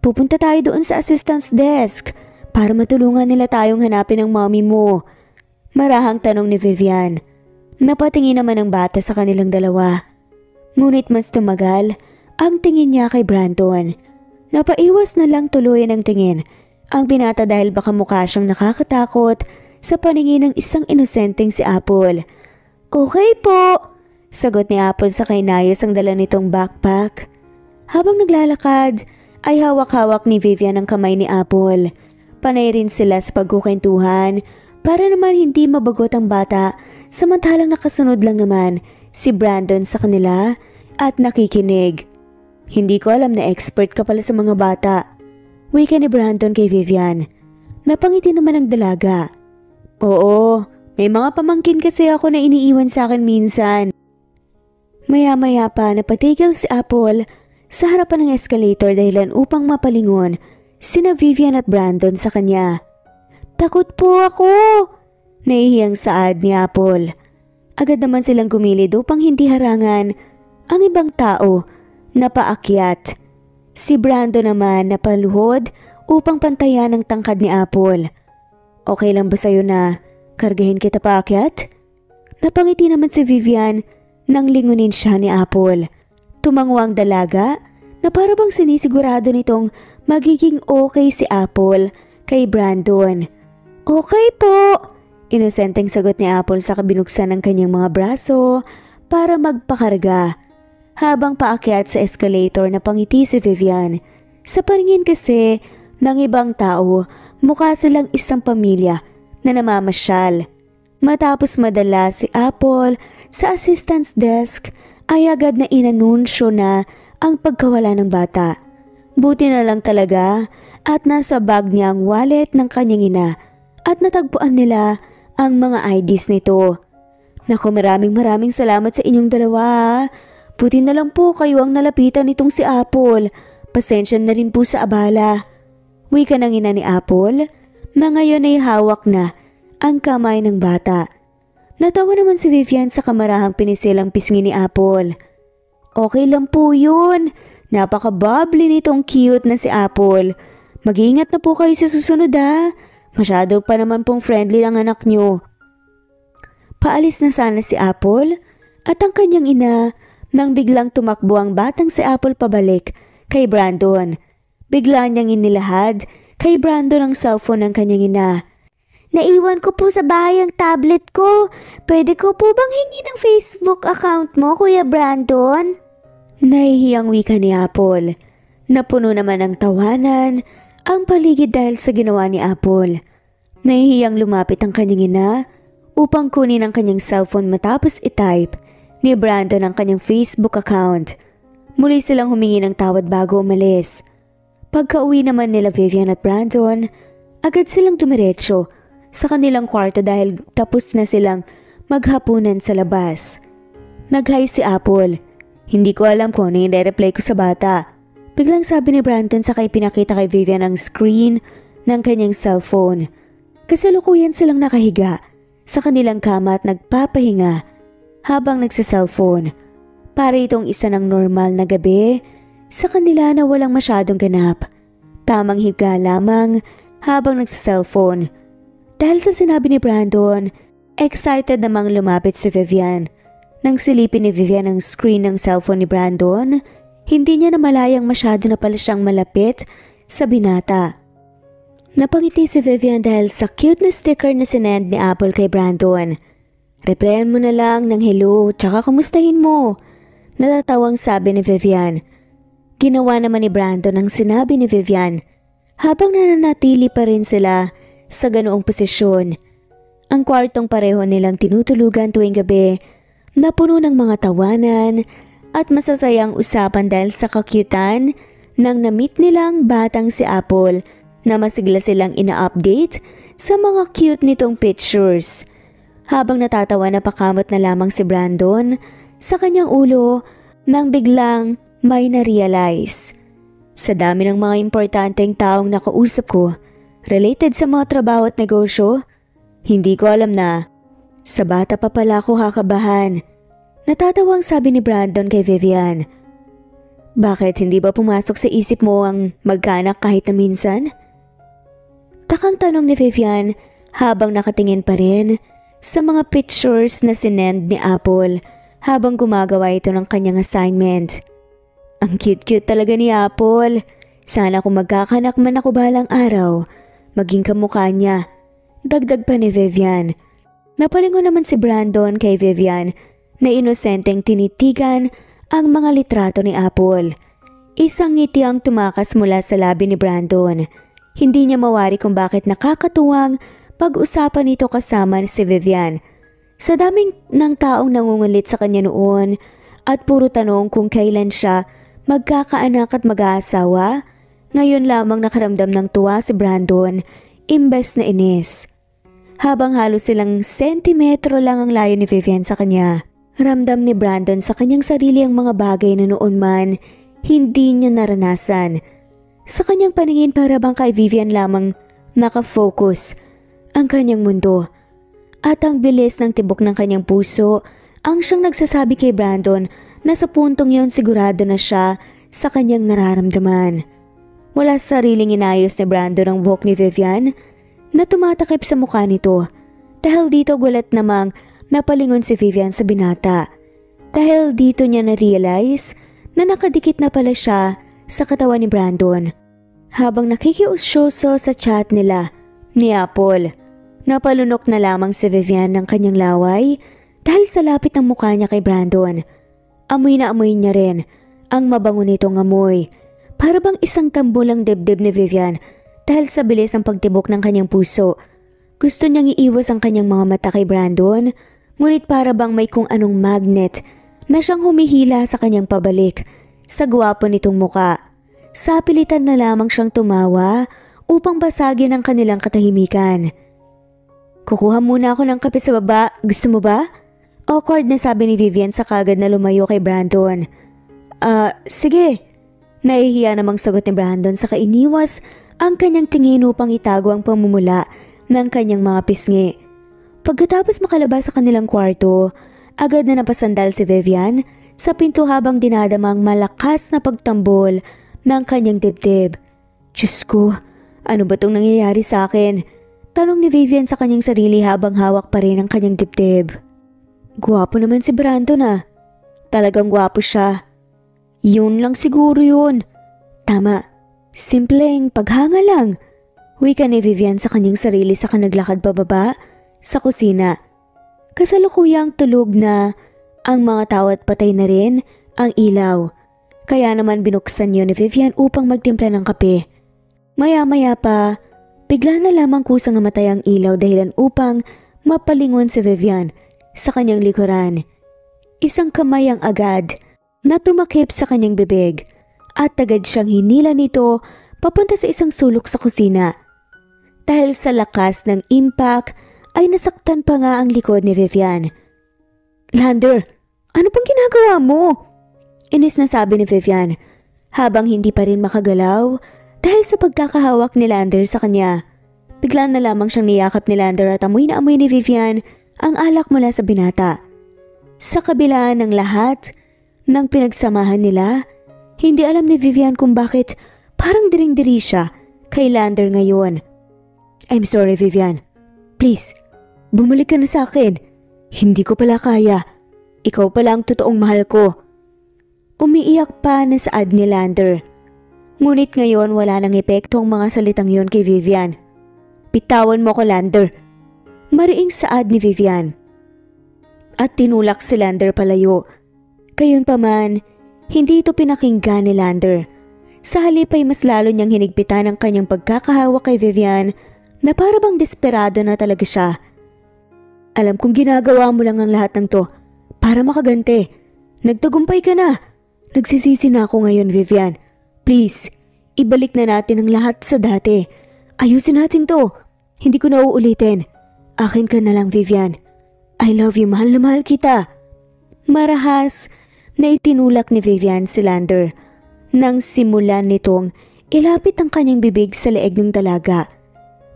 Pupunta tayo doon sa assistance desk para matulungan nila tayong hanapin ang mommy mo. Marahang tanong ni Vivian. Napatingin naman ang bata sa kanilang dalawa. Ngunit mas tumagal ang tingin niya kay Brandon. Napaiwas na lang tuluyan ang tingin ang binata dahil baka mukha siyang nakakatakot sa paningin ng isang inosenteng si Apple. Okay po, sagot ni Apple sa kainayos ang dala nitong backpack. Habang naglalakad ay hawak-hawak ni Vivian ang kamay ni Apple. Panay rin sila sa pagkukwentuhan para naman hindi mabagot ang bata samantalang nakasunod lang naman si Brandon sa kanila at nakikinig. Hindi ko alam na expert ka pala sa mga bata. Wika ni Brandon kay Vivian. Napangiti naman ang dalaga. Oo, may mga pamangkin kasi ako na iniiwan sa akin minsan. Maya-maya pa napatigil si Apple sa harapan ng escalator dahilan upang mapalingon sina Vivian at Brandon sa kanya. Takot po ako! Nahihiyang saad ni Apple. Agad naman silang gumilid upang hindi harangan ang ibang tao na paakyat. Si Brandon naman napaluhod upang pantayan ang tangkad ni Apple. Okay lang ba sa'yo na kargahin kita paakyat? Napangiti naman si Vivian nang lingunin siya ni Apple. Tumango ang dalaga na parabang sinisigurado nitong magiging okay si Apple kay Brandon. Okay po! Inosenteng sagot ni Apple sa kabinuksan ng kanyang mga braso para magpakarga. Habang paakyat sa escalator napangiti si Vivian. Sa paningin kasi ng ibang tao, mukha silang isang pamilya na namamasyal. Matapos madala si Apple sa assistance desk ay agad na inanunsyo na ang pagkawala ng bata. Buti na lang talaga at nasa bag niya ang wallet ng kanyang ina at natagpuan nila ang mga IDs nito. Naku, maraming salamat sa inyong dalawa. Buti na lang po kayo ang nalapitan nitong si Apple. Pasensya na rin po sa abala. Wika ng ina ni Apple na ngayon ay hawak na ang kamay ng bata. Natawa naman si Vivian sa kamarahang pinisilang pisngi ni Apple. Okay lang po yun. Napaka-bubbly nitong cute na si Apple. Mag-iingat na po kayo sa susunod ha. Masyado pa naman pong friendly ang anak nyo. Paalis na sana si Apple at ang kanyang ina nang biglang tumakbo ang batang si Apple pabalik kay Brandon. Bigla niyang inilahad kay Brandon ang cellphone ng kanyang ina. Naiwan ko po sa bahay ang tablet ko. Pwede ko po bang hingi ng Facebook account mo, Kuya Brandon? Nahihiyang wika ni Apple. Napuno naman ng tawanan ang paligid dahil sa ginawa ni Apple. Nahihiyang lumapit ang kanyang ina upang kunin ang kanyang cellphone matapos i-type ni Brandon ang kanyang Facebook account. Muli silang humingi ng tawad bago umalis. Pagka-uwi naman nila Vivian at Brandon, agad silang dumiretso sa kanilang kwarto dahil tapos na silang maghapunan sa labas. Nag-hi si Apple. Hindi ko alam kung ano yung reply ko sa bata. Biglang sabi ni Brandon sa kay pinakita kay Vivian ang screen ng kanyang cellphone. Kasalukuyan silang nakahiga sa kanilang kama at nagpapahinga habang nagsa-cellphone. Para itong isa ng normal na gabi sa kanila na walang masyadong ganap. Tamang higa lamang habang nagsa-cellphone. Dahil sa sinabi ni Brandon, excited namang lumapit si Vivian. Nang silipin ni Vivian ang screen ng cellphone ni Brandon, hindi niya namalayang masyado na pala siyang malapit sa binata. Napangiti si Vivian dahil sa cute na sticker na sinend ni Apple kay Brandon. Replyan mo na lang ng hello tsaka kamustahin mo. Natatawang sabi ni Vivian. Ginawa naman ni Brandon ang sinabi ni Vivian habang nananatili pa rin sila sa ganoong posisyon. Ang kwartong pareho nilang tinutulugan tuwing gabi na puno ng mga tawanan at masasayang usapan dahil sa kakyutan nang na-meet nilang batang si Apple na masigla silang ina-update sa mga cute nitong pictures. Habang natatawa na pakamot na lamang si Brandon sa kanyang ulo nang biglang may na-realize. Sa dami ng mga importanteng taong nakausap ko, related sa mga trabaho at negosyo, hindi ko alam na sa bata pa pala ako kakabahan. Natatawang sabi ni Brandon kay Vivian. Bakit hindi ba pumasok sa isip mo ang magkaanak kahit na minsan? Takang tanong ni Vivian habang nakatingin pa rin sa mga pictures na sinend ni Apple habang gumagawa ito ng kanyang assignment. Ang cute-cute talaga ni Apple. Sana kung magkakanak man ako balang araw, maging kamukha niya. Dagdag pa ni Vivian. Napalingon naman si Brandon kay Vivian na inosenteng tinitigan ang mga litrato ni Apple. Isang ngiti ang tumakas mula sa labi ni Brandon. Hindi niya mawari kung bakit nakakatuwang pag-usapan ito kasama si Vivian. Sa daming ng taong nangungulit sa kanya noon at puro tanong kung kailan siya magkakaanak at mag-aasawa, ngayon lamang nakaramdam ng tuwa si Brandon imbes na inis. Habang halos silang sentimetro lang ang layo ni Vivian sa kanya, ramdam ni Brandon sa kanyang sarili ang mga bagay na noon man hindi niya naranasan. Sa kanyang paningin para bang kay Vivian lamang nakafocus ang kanyang mundo. At ang bilis ng tibok ng kanyang puso ang siyang nagsasabi kay Brandon na sa puntong yon sigurado na siya sa kanyang nararamdaman. Wala sa sariling inayos ni Brandon ang buhok ni Vivian na tumatakip sa mukha nito. Dahil dito gulat namang napalingon si Vivian sa binata. Dahil dito niya na-realize na nakadikit na pala siya sa katawan ni Brandon. Habang nakikiusyoso sa chat nila ni Apple, napalunok na lamang si Vivian ng kanyang laway dahil sa lapit ng mukha niya kay Brandon. Amoy na amoy niya rin ang mabango nitong amoy. Para bang isang tambol ang dibdib ni Vivian dahil sa bilis ang pagtibok ng kanyang puso. Gusto niyang iiwas ang kanyang mga mata kay Brandon, ngunit para bang may kung anong magnet na siyang humihila sa kanyang pabalik sa gwapo nitong muka. Sa pilitan na lamang siyang tumawa upang basagin ang kanilang katahimikan. Kukuha muna ako ng kape sa baba, gusto mo ba? Awkward na sabi ni Vivian sa kagad na lumayo kay Brandon. Sige. Nahihiya namang sagot ni Brandon sa kainiwas ang kanyang tingin upang itago ang pamumula ng kanyang mga pisngi. Pagkatapos makalabas sa kanilang kwarto, agad na napasandal si Vivian sa pinto habang dinadama ang malakas na pagtambol ng kanyang dibdib. Diyos ko, ano ba tong nangyayari sa akin? Tanong ni Vivian sa kanyang sarili habang hawak pa rin ang kanyang dibdib. Gwapo naman si Brandon ah. Talagang gwapo siya. Yun lang siguro yun. Tama, simpleng paghanga lang. Wika ni Vivian sa kanyang sarili sa naglakad pababa sa kusina. Kasalukuyang tulog na ang mga tao at patay na rin ang ilaw. Kaya naman binuksan yun ni Vivian upang magtimpla ng kape. Maya-maya pa, bigla na lamang kusang namatay ang ilaw dahilan upang mapalingon si Vivian sa kanyang likuran. Isang kamay ang agad na tumakip sa kanyang bibig at agad siyang hinila nito papunta sa isang sulok sa kusina. Dahil sa lakas ng impact ay nasaktan pa nga ang likod ni Vivian. Lander, ano pang ginagawa mo? Inis na sabi ni Vivian habang hindi pa rin makagalaw dahil sa pagkakahawak ni Lander sa kanya. Bigla na lamang siyang niyakap ni Lander at amoy na amoy ni Vivian ang alak mula sa binata. Sa kabila ng lahat ng pinagsamahan nila, hindi alam ni Vivian kung bakit parang diring-diri siya kay Lander ngayon. I'm sorry Vivian. Please, bumalik ka na sa akin. Hindi ko pala kaya. Ikaw pala ang totoong mahal ko. Umiiyak pa na saad ni Lander. Ngunit ngayon wala nang epekto ang mga salitang yon kay Vivian. Bitawan mo ko Lander. Mariing saad ni Vivian. At tinulak si Lander palayo. Gayunpaman, hindi ito pinakinggan ni Lander. Sa halip ay mas lalo niyang hinigpitan ang kanyang pagkakahawak kay Vivian na para bang desperado na talaga siya. Alam kong ginagawa mo lang ang lahat ng to para makaganti. Nagtagumpay ka na. Nagsisisi na ako ngayon Vivian. Please, ibalik na natin ang lahat sa dati. Ayusin natin to. Hindi ko na uulitin. Akin ka na lang Vivian. I love you, mahal na mahal kita. Marahas na itinulak ni Vivian si Lander nang simulan nitong ilapit ang kanyang bibig sa leeg ng dalaga.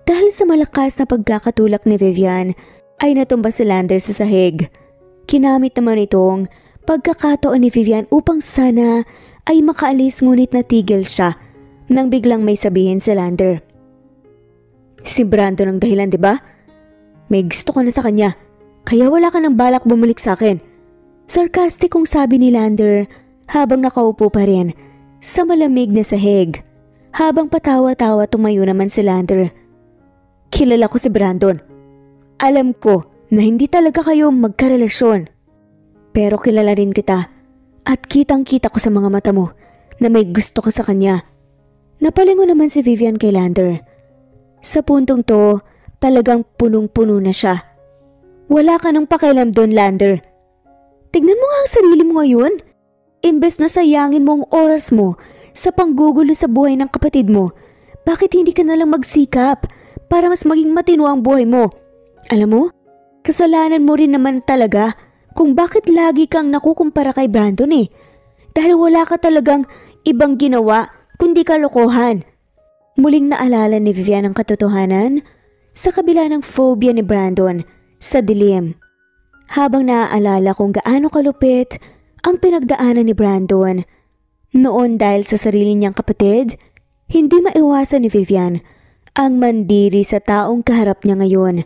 Dahil sa malakas na pagkakatulak ni Vivian ay natumba si Lander sa sahig. Kinamit naman itong pagkakataon ni Vivian upang sana ay makaalis ngunit natigil siya nang biglang may sabihin si Lander. Si Brandon ang dahilan, di ba? May gusto ko na sa kanya, kaya wala ka ng balak bumalik sa akin. Sarcastic kong sabi ni Lander habang nakaupo pa rin sa malamig na sahig. Habang patawa-tawa tumayo naman si Lander. Kilala ko si Brandon. Alam ko na hindi talaga kayo magkarelasyon. Pero kilala rin kita at kitang-kita ko sa mga mata mo na may gusto ka sa kanya. Napalingon naman si Vivian kay Lander. Sa puntong to, talagang punong-puno na siya. Wala ka nang pakialam doon, Lander. Tignan mo nga ang sarili mo ngayon. Imbes na sayangin mo ang oras mo sa panggugulo sa buhay ng kapatid mo, bakit hindi ka nalang magsikap para mas maging matino ang buhay mo? Alam mo, kasalanan mo rin naman talaga kung bakit lagi kang nakukumpara kay Brandon eh. Dahil wala ka talagang ibang ginawa kundi kalokohan. Muling naalala ni Vivian ang katotohanan sa kabila ng phobia ni Brandon sa dilim. Habang naaalala kung gaano kalupit ang pinagdaanan ni Brandon noon dahil sa sarili niyang kapatid, hindi maiwasan ni Vivian ang mandiri sa taong kaharap niya ngayon.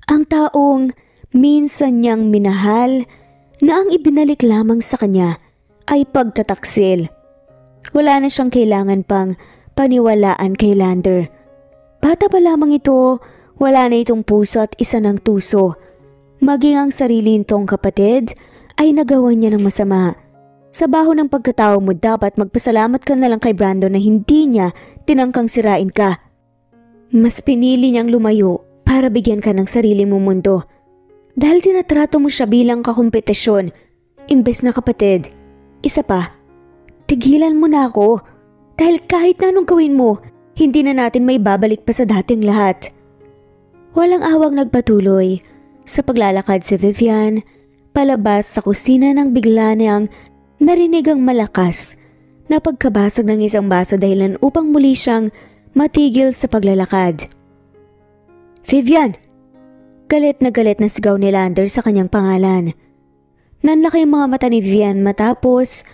Ang taong minsan niyang minahal na ang ibinalik lamang sa kanya ay pagtataksil. Wala na siyang kailangan pang paniwalaan kay Lander. Bata pa lamang ito, wala na itong puso at isa ng tuso. Maging ang sarili nitong kapatid ay nagawa niya ng masama. Sa baho ng pagkatao mo dapat magpasalamat ka na lang kay Brandon na hindi niya tinangkang sirain ka. Mas pinili niyang lumayo para bigyan ka ng sarili mong mundo. Dahil tinatrato mo siya bilang kakompetisyon, imbes na kapatid. Isa pa, tigilan mo na ako. Dahil kahit na anong gawin mo, hindi na natin may babalik pa sa dating lahat. Walang awang nagpatuloy sa paglalakad si Vivian palabas sa kusina nang bigla niyang narinig ang malakas na pagkabasag ng isang baso dahilan upang muli siyang matigil sa paglalakad. Vivian! Galit na sigaw ni Lander sa kanyang pangalan. Nanlaki ang mga mata ni Vivian matapos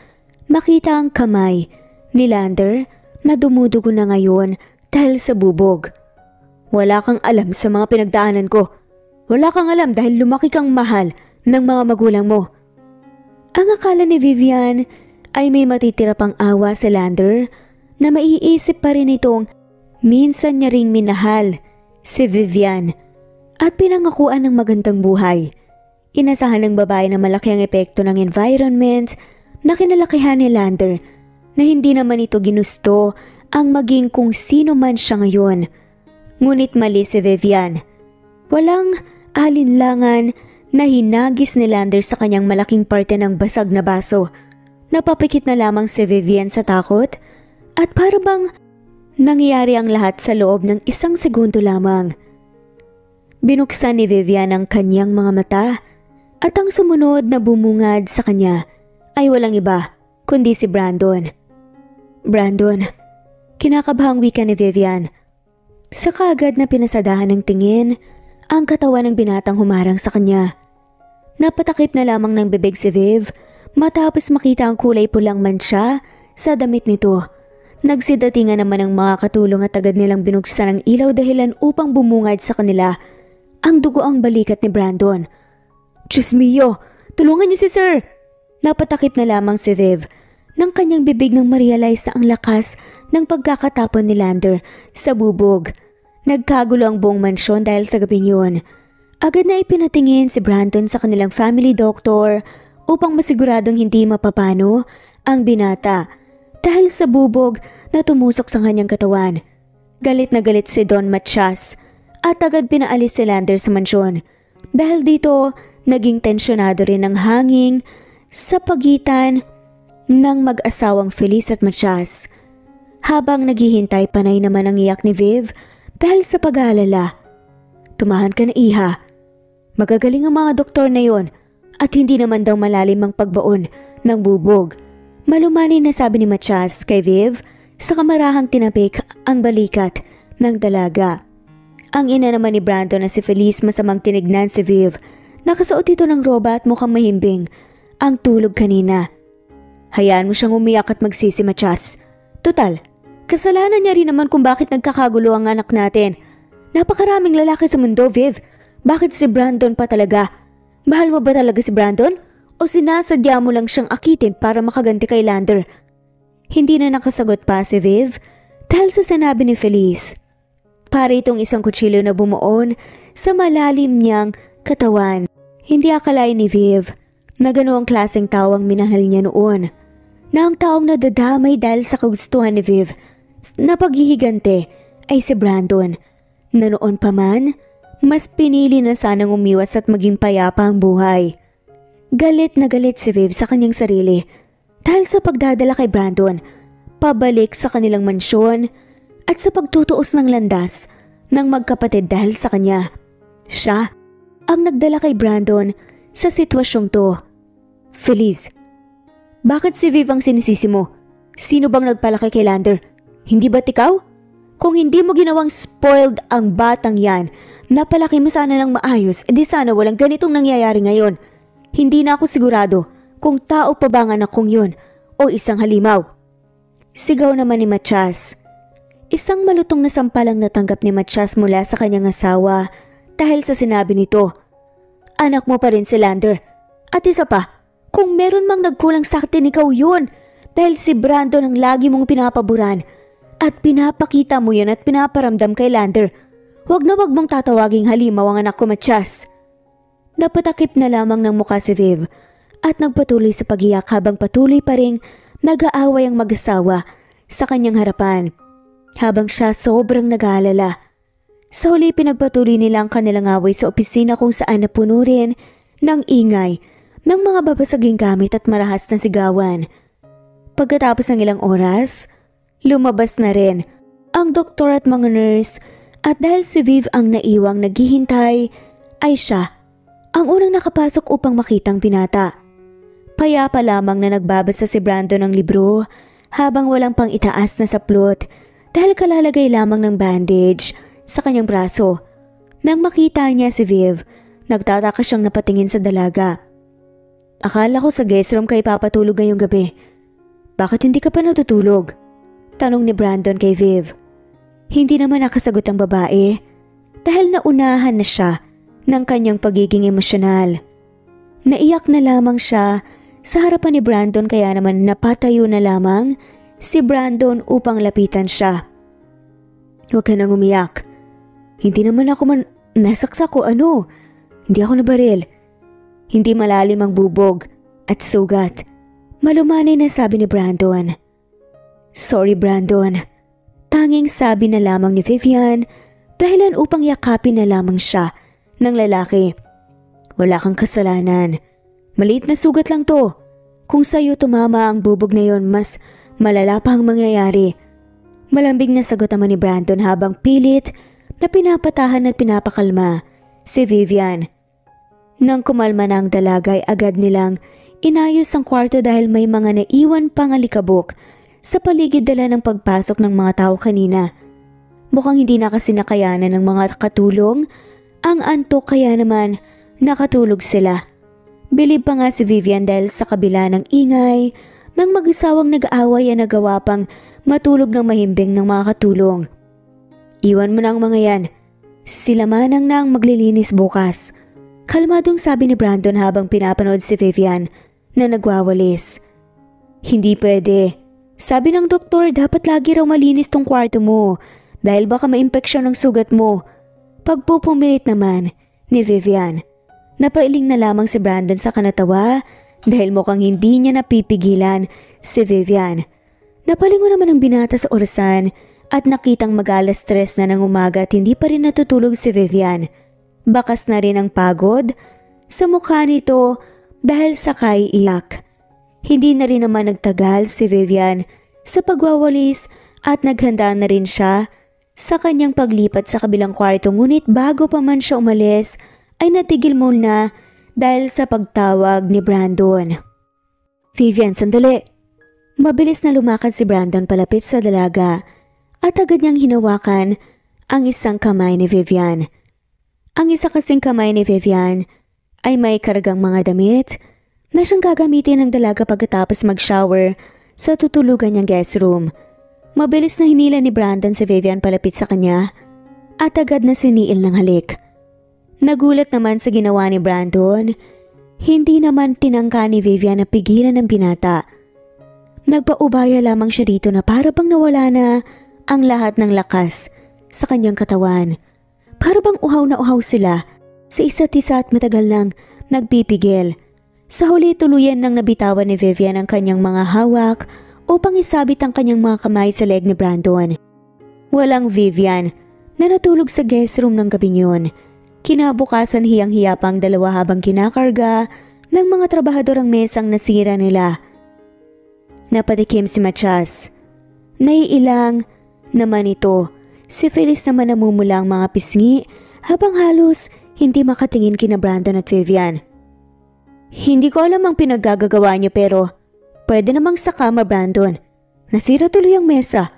makita ang kamay ni Lander na dumudugo na ngayon dahil sa bubog. Wala kang alam sa mga pinagdaanan ko. Wala kang alam dahil lumaki kang mahal ng mga magulang mo. Ang akala ni Vivian ay may matitira pang awa sa Lander na maiisip pa rin itong minsan niya ring minahal si Vivian at pinangakuan ng magandang buhay. Inasahan ng babae na malaki ang epekto ng environment na kinalakihan ni Lander na hindi naman ito ginusto ang maging kung sino man siya ngayon. Ngunit mali si Vivian. Walang alinlangan na hinagis ni Lander sa kanyang malaking parte ng basag na baso. Napapikit na lamang si Vivian sa takot at para bang nangyari ang lahat sa loob ng 1 segundo lamang. Binuksan ni Vivian ang kanyang mga mata at ang sumunod na bumungad sa kanya ay walang iba kundi si Brandon. Brandon, kinakabahang wika ni Vivian. Sa kaagad na pinasadahan ng tingin ang katawan ng binatang humarang sa kanya. Napatakip na lamang ng bibig si Viv matapos makita ang kulay pulang mantsa sa damit nito. Nagsidatingan naman ang mga katulong at agad nilang binuksan ang ilaw dahilan upang bumungad sa kanila ang dugo ang balikat ni Brandon. Diyos mio, tulungan niyo si Sir! Napatakip na lamang si Viv ng kanyang bibig nang ma-realize na ang lakas ng pagkakatapon ni Lander sa bubog. Nagkagulo ang buong mansyon dahil sa gabing yun. Agad na ipinatingin si Brandon sa kanilang family doctor upang masiguradong hindi mapapano ang binata dahil sa bubog na tumusok sa kanyang katawan. Galit na galit si Don Matias at agad pinaalis si Lander sa mansyon. Dahil dito, naging tensyonado rin ang hangin sa pagitan ng mag-asawang Feliz at Matias. Habang naghihintay, panay naman ang iyak ni Viv dahil sa pag-aalala. Tumahan ka na, iha. Magagaling ang mga doktor na yon at hindi naman daw malalim ang pagbaon ng bubog. Malumanay na sabi ni Matias kay Viv sa kamarahang tinapik ang balikat ng dalaga. Ang ina naman ni Brandon na si Feliz masamang tinignan si Viv. Nakasuot ito ng roba at mukhang mahimbing ang tulog kanina. Hayaan mo siyang umiyak at magsisi, Matias. Total, kasalanan niya rin naman kung bakit nagkakagulo ang anak natin. Napakaraming lalaki sa mundo, Viv. Bakit si Brandon pa talaga? Mahal mo ba talaga si Brandon? O sinasadya mo lang siyang akitin para makaganti kay Lander? Hindi na nakasagot pa si Viv dahil sa sinabi ni Feliz. Para itong isang kutsilyo na bumuon sa malalim niyang katawan. Hindi akalain ni Viv na ganoong klaseng tao ang minahal niya noon. Na ang taong nadadamay dahil sa kagustuhan ni Viv na paghihigante ay si Brandon. Na noon pa man, mas pinili na sanang umiwas at maging payapa ang buhay. Galit na galit si Viv sa kanyang sarili dahil sa pagdadala kay Brandon, pabalik sa kanilang mansyon at sa pagtutuos ng landas ng magkapatid dahil sa kanya. Siya ang nagdala kay Brandon sa sitwasyong to. Feliz, bakit si Viv ang sinisisi mo? Sino bang nagpalaki kay Lander? Hindi ba't ikaw? Kung hindi mo ginawang spoiled ang batang yan, napalaki mo sana ng maayos, edi sana walang ganitong nangyayari ngayon. Hindi na ako sigurado kung tao pa ba ang anak kong yun o isang halimaw. Sigaw naman ni Matias. Isang malutong na sampalang natanggap ni Matias mula sa kanyang asawa dahil sa sinabi nito. Anak mo pa rin si Lander. At isa pa, kung meron mang nagkulang sa atin, ikaw yun. Dahil si Brandon ang lagi mong pinapaburan at pinapakita mo yun at pinaparamdam kay Lander. Wag na wag mong tatawaging halimaw ang anak ko, Matias. Napatakip na lamang ng mukha si Viv at nagpatuloy sa pagiyak habang patuloy pa ring nag-aaway ang mag-asawa sa kanyang harapan. Habang siya sobrang nag-aalala. Sa huli pinagpatuloy nila ang kanilang away sa opisina kung saan napuno rin ng ingay ng mga babasaging gamit at marahas na sigawan. Pagkatapos ng ilang oras, lumabas na rin ang doktor at mga nurse at dahil si Viv ang naiwang naghihintay, ay siya ang unang nakapasok upang makitang binata. Payapa lamang na nagbabasa si Brandon ng libro habang walang pang itaas na saplot dahil kalalagay lamang ng bandage sa kanyang braso. Nang makita niya si Viv, nagtataka siyang napatingin sa dalaga. Akala ko sa guest room kayo papatulog ngayong gabi. Bakit hindi ka pa natutulog? Tanong ni Brandon kay Viv. Hindi naman nakasagot ang babae dahil naunahan na siya ng kanyang pagiging emosyonal. Naiyak na lamang siya sa harapan ni Brandon kaya naman napatayo na lamang si Brandon upang lapitan siya. Huwag ka nang umiyak. Hindi naman ako nasaksak o ano. Hindi ako nabaril. Hindi malalim ang bubog at sugat. Malumanay na sabi ni Brandon. Sorry Brandon. Tanging sabi na lamang ni Vivian dahilan upang yakapin na lamang siya ng lalaki. Wala kang kasalanan. Maliit na sugat lang to. Kung sa'yo tumama ang bubog na yon, mas malala pa ang mangyayari. Malambing na sagot naman ni Brandon habang pilit na pinapatahan at pinapakalma si Vivian. Nang kumalma na ang dalaga ay agad nilang inayos ang kwarto dahil may mga naiwan pang alikabok sa paligid dala ng pagpasok ng mga tao kanina. Mukhang hindi na kasi nakayanan ng mga katulong ang antok kaya naman nakatulog sila. Bilib pa nga si Vivian dahil sa kabila ng ingay ng mag-asawang nag-aaway ay nagawa pang matulog ng mahimbing ng mga katulong. Iwan mo na ang mga yan. Sila manang na ang maglilinis bukas. Kalmadong sabi ni Brandon habang pinapanood si Vivian na nagwawalis. Hindi pwede. Sabi ng doktor dapat lagi raw malinis tong kwarto mo dahil baka ma-impeksyon ang sugat mo. Pagpupumilit naman ni Vivian. Napailing na lamang si Brandon sa kanatawa dahil mukhang hindi niya napipigilan si Vivian. Napalingon naman ang binata sa orasan at nakitang mag-alas 3 na ng umaga at hindi pa rin natutulog si Vivian. Bakas na rin ang pagod sa mukha nito dahil sa kaiiyak. Hindi na rin naman nagtagal si Vivian sa pagwawalis at naghanda na rin siya sa kanyang paglipat sa kabilang kwarto ngunit bago pa man siya umalis ay natigil muna dahil sa pagtawag ni Brandon. Vivian, sandali! Mabilis na lumakad si Brandon palapit sa dalaga at agad niyang hinawakan ang isang kamay ni Vivian. Ang isa kasing kamay ni Vivian ay may kargang mga damit na siyang gagamitin ng dalaga pagkatapos mag-shower sa tutulugan niyang guest room. Mabilis na hinila ni Brandon si Vivian palapit sa kanya at agad na siniil ng halik. Nagulat naman sa ginawa ni Brandon, hindi naman tinangka ni Vivian na pigilan ng binata. Nagpaubaya lamang siya dito na para bang nawala na ang lahat ng lakas sa kanyang katawan. Para bang uhaw na uhaw sila sa isa't isa at matagal lang nagpipigil. Sa huli tuluyan nang nabitawan ni Vivian ang kanyang mga hawak upang isabit ang kanyang mga kamay sa leg ni Brandon. Walang Vivian na natulog sa guest room ng gabing yun. Kinabukasan hiyang-hiya pa ang dalawa habang kinakarga ng mga trabahador ang mesang nasira nila. Napatikim si Matias. Naiilang naman ito. Si Phyllis naman namumula ang mga pisngi habang halos hindi makatingin kina Brandon at Vivian. Hindi ko alam ang pinaggagawa niyo pero pwede namang sa kama Brandon. Nasira tuloy ang mesa.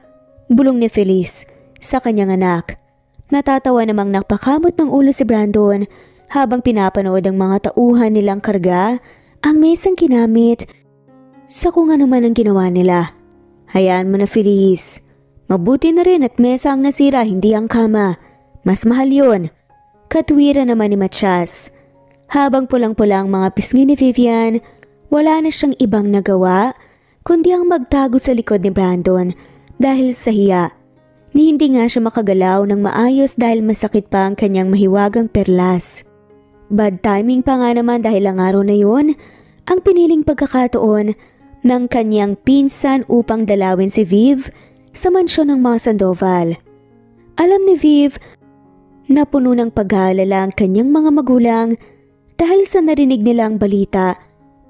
Bulong ni Phyllis sa kanyang anak. Natatawa namang napakamot ng ulo si Brandon habang pinapanood ang mga tauhan nilang karga ang mesang ginamit sa kung ano man ang ginawa nila. Hayaan mo na Phyllis. Mabuti na rin at mesa ang nasira hindi ang kama. Mas mahal yun. Katwira naman ni Matias. Habang pulang-pula ang mga pisngi ni Vivian, wala na siyang ibang nagawa kundi ang magtago sa likod ni Brandon dahil sa hiya. Ni hindi nga siya makagalaw ng maayos dahil masakit pa ang kanyang mahiwagang perlas. Bad timing pa nga naman dahil ang araw na yun, ang piniling pagkakataon ng kanyang pinsan upang dalawin si Viv sa mansyon ng mga Sandoval. Alam ni Viv na puno ng pag-aalala ang kanyang mga magulang dahil sa narinig nilang balita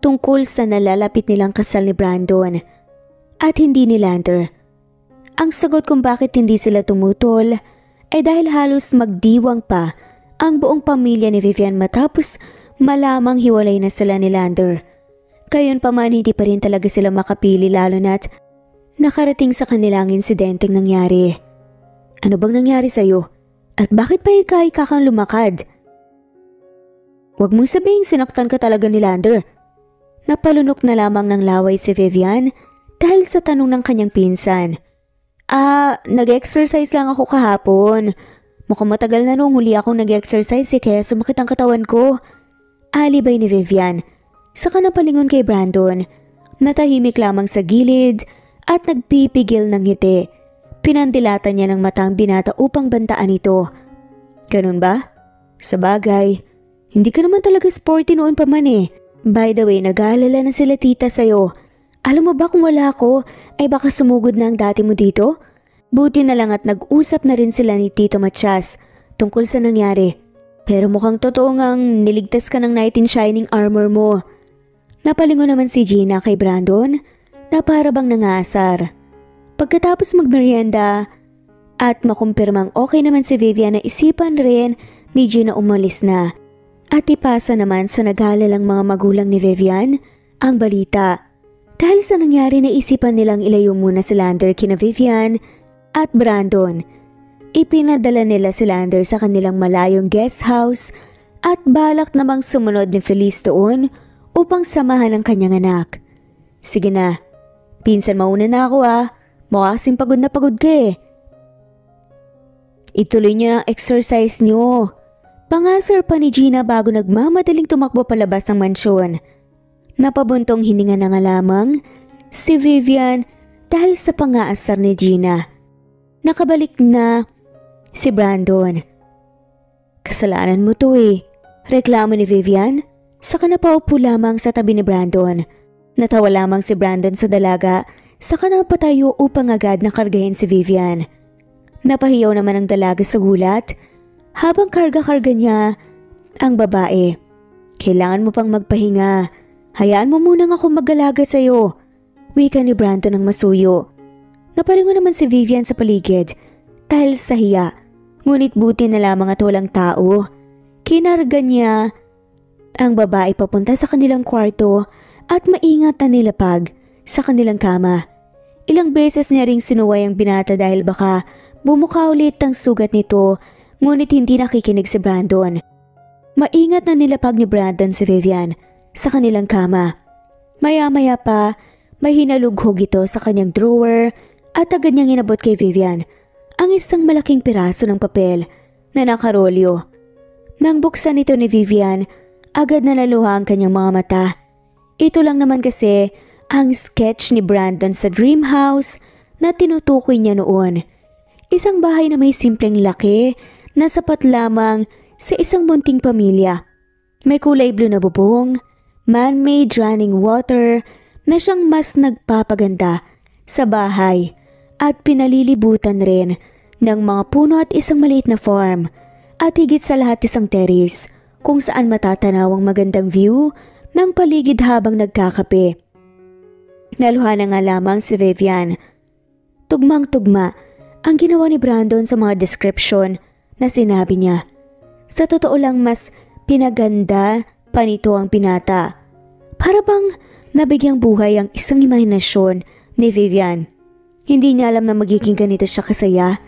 tungkol sa nalalapit nilang kasal ni Brandon at hindi ni Lander. Ang sagot kung bakit hindi sila tumutol ay dahil halos magdiwang pa ang buong pamilya ni Vivian matapos malamang hiwalay na sila ni Lander. Gayon pa man hindi pa rin talaga sila makapili lalo na't nakarating sa kanilang insidenteng nangyari. Ano bang nangyari sa'yo? At bakit pa ika kang lumakad? Huwag mong sabihing sinaktan ka talaga ni Lander. Napalunok na lamang ng laway si Vivian dahil sa tanong ng kanyang pinsan. Nag-exercise lang ako kahapon. Mukhang matagal na nung huli akong nag-exercise kaya sumakit ang katawan ko. Alibay ni Vivian. Saka napalingon kay Brandon. Natahimik lamang sa gilid at nagpipigil ng ngiti. Pinandilatan niya ng mata ang binata upang bantaan ito. Ganun ba? Sabagay, hindi ka naman talaga sporty noon pa man eh. By the way, nag-aalala na sila tita sa'yo. Alam mo ba kung wala ako, ay baka sumugod na ang dati mo dito? Buti na lang at nag-usap na rin sila ni Tito Matias tungkol sa nangyari. Pero mukhang totoo ngang niligtas ka ng knight in shining armor mo. Napalingon naman si Gina kay Brandon na para bang nangasar. Pagkatapos magmerienda at makumpirmang okay naman si Vivian na isipan rin ni Gina umalis na. At ipasa naman sa nag-aalalang mga magulang ni Vivian ang balita. Dahil sa nangyari na isipan nilang ilayo muna si Lander kina Vivian at Brandon. Ipinadala nila si Lander sa kanilang malayong guest house at balak namang sumunod ni Feliz doon upang samahan ang kanyang anak. Sige na, pinsan mauna na ako mukha kasing pagod na pagod ka eh. Ituloy niyo ang exercise niyo. Pangasar pa ni Gina bago nagmamadaling tumakbo palabas ng mansyon. Napabuntong hininga na nga lamang si Vivian dahil sa pangaasar ni Gina. Nakabalik na si Brandon. Kasalanan mo to eh. Reklamo ni Vivian. Saka napaupo lamang sa tabi ni Brandon. Natawa lamang si Brandon sa dalaga. Saka napatayo upang agad nakargahin si Vivian. Napahiyaw naman ang dalaga sa gulat. Habang karga-karga niya ang babae. Kailangan mo pang magpahinga. Hayaan mo munang ako mag-alaga sa'yo. Wika ni Brandon ng masuyo. Napalingon naman si Vivian sa paligid dahil sa hiya. Ngunit buti na lamang at walang tao. Kinarga niya ang babae papunta sa kanilang kwarto at maingat na nilapag sa kanilang kama. Ilang beses niya ring sinuway ang binata dahil baka bumuka ulit ang sugat nito. Ngunit hindi nakikinig si Brandon. Maingat na nilapag ni Brandon si Vivian sa kanilang kama. Maya-maya pa, may hinalughog ito sa kanyang drawer at agad niyang inabot kay Vivian ang isang malaking piraso ng papel na nakarolyo. Nang buksan ito ni Vivian, agad na naluha ang kanyang mga mata. Ito lang naman kasi ang sketch ni Brandon sa dream house na tinutukoy niya noon. Isang bahay na may simpleng laki na sapat lamang sa isang munting pamilya. May kulay blue na bubong, man-made running water na siyang mas nagpapaganda sa bahay at pinalilibutan rin ng mga puno at isang maliit na farm at higit sa lahat isang terrace kung saan matatanaw ang magandang view ng paligid habang nagkakape. Naluha na nga lamang si Vivian. Tugmang-tugma ang ginawa ni Brandon sa mga description na sinabi niya. Sa totoo lang mas pinaganda pa nito ang binata. Para bang nabigyang buhay ang isang imahinasyon ni Vivian. Hindi niya alam na magiging ganito siya kasaya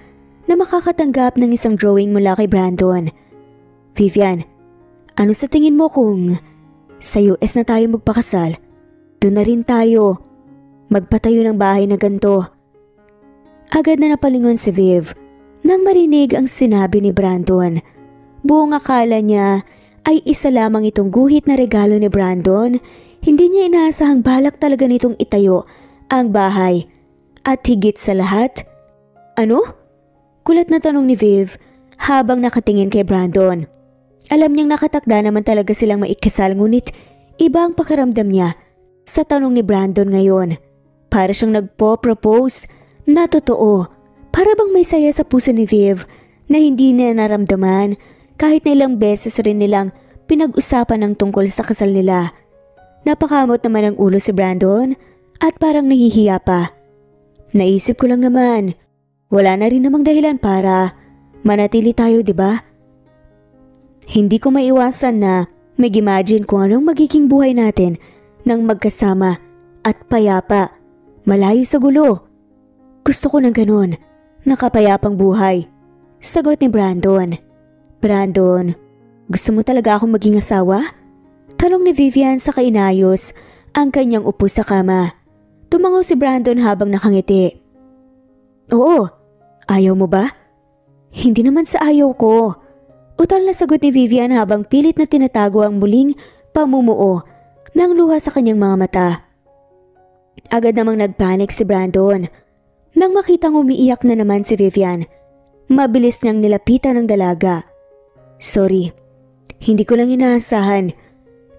na makakatanggap ng isang drawing mula kay Brandon. Vivian, ano sa tingin mo kung sa US na tayo magpakasal? Doon na rin tayo magpatayo ng bahay na ganito. Agad na napalingon si Viv nang marinig ang sinabi ni Brandon. Buong akala niya ay isa lamang itong guhit na regalo ni Brandon. Hindi niya inaasahang balak talaga nitong itayo ang bahay. At higit sa lahat, ano? Kulat na tanong ni Viv habang nakatingin kay Brandon. Alam niyang nakatakda naman talaga silang maikasal ngunit iba ang pakiramdam niya sa tanong ni Brandon ngayon. Para siyang nagpo-propose na totoo. Para bang may saya sa puso ni Viv na hindi niya naramdaman kahit na ilang beses rin nilang pinag-usapan ng tungkol sa kasal nila. Napakamot naman ang ulo si Brandon at parang nahihiya pa. Naisip ko lang naman, wala na rin namang dahilan para manatili tayo, di ba? Hindi ko maiwasan na mag-imagine kung anong magiging buhay natin nang magkasama at payapa, malayo sa gulo. Gusto ko ng ganun. Nakapayapang buhay. Sagot ni Brandon. Brandon, gusto mo talaga akong maging asawa? Tanong ni Vivian sa kainayos ang kanyang upo sa kama. Tumango si Brandon habang nakangiti. Oo, ayaw mo ba? Hindi naman sa ayaw ko. Utal na sagot ni Vivian habang pilit na tinatago ang muling pamumuo ng luha sa kanyang mga mata. Agad namang nagpanik si Brandon. Nang makitang umiiyak na naman si Vivian, mabilis niyang nilapitan ang dalaga. Sorry, hindi ko lang inaasahan.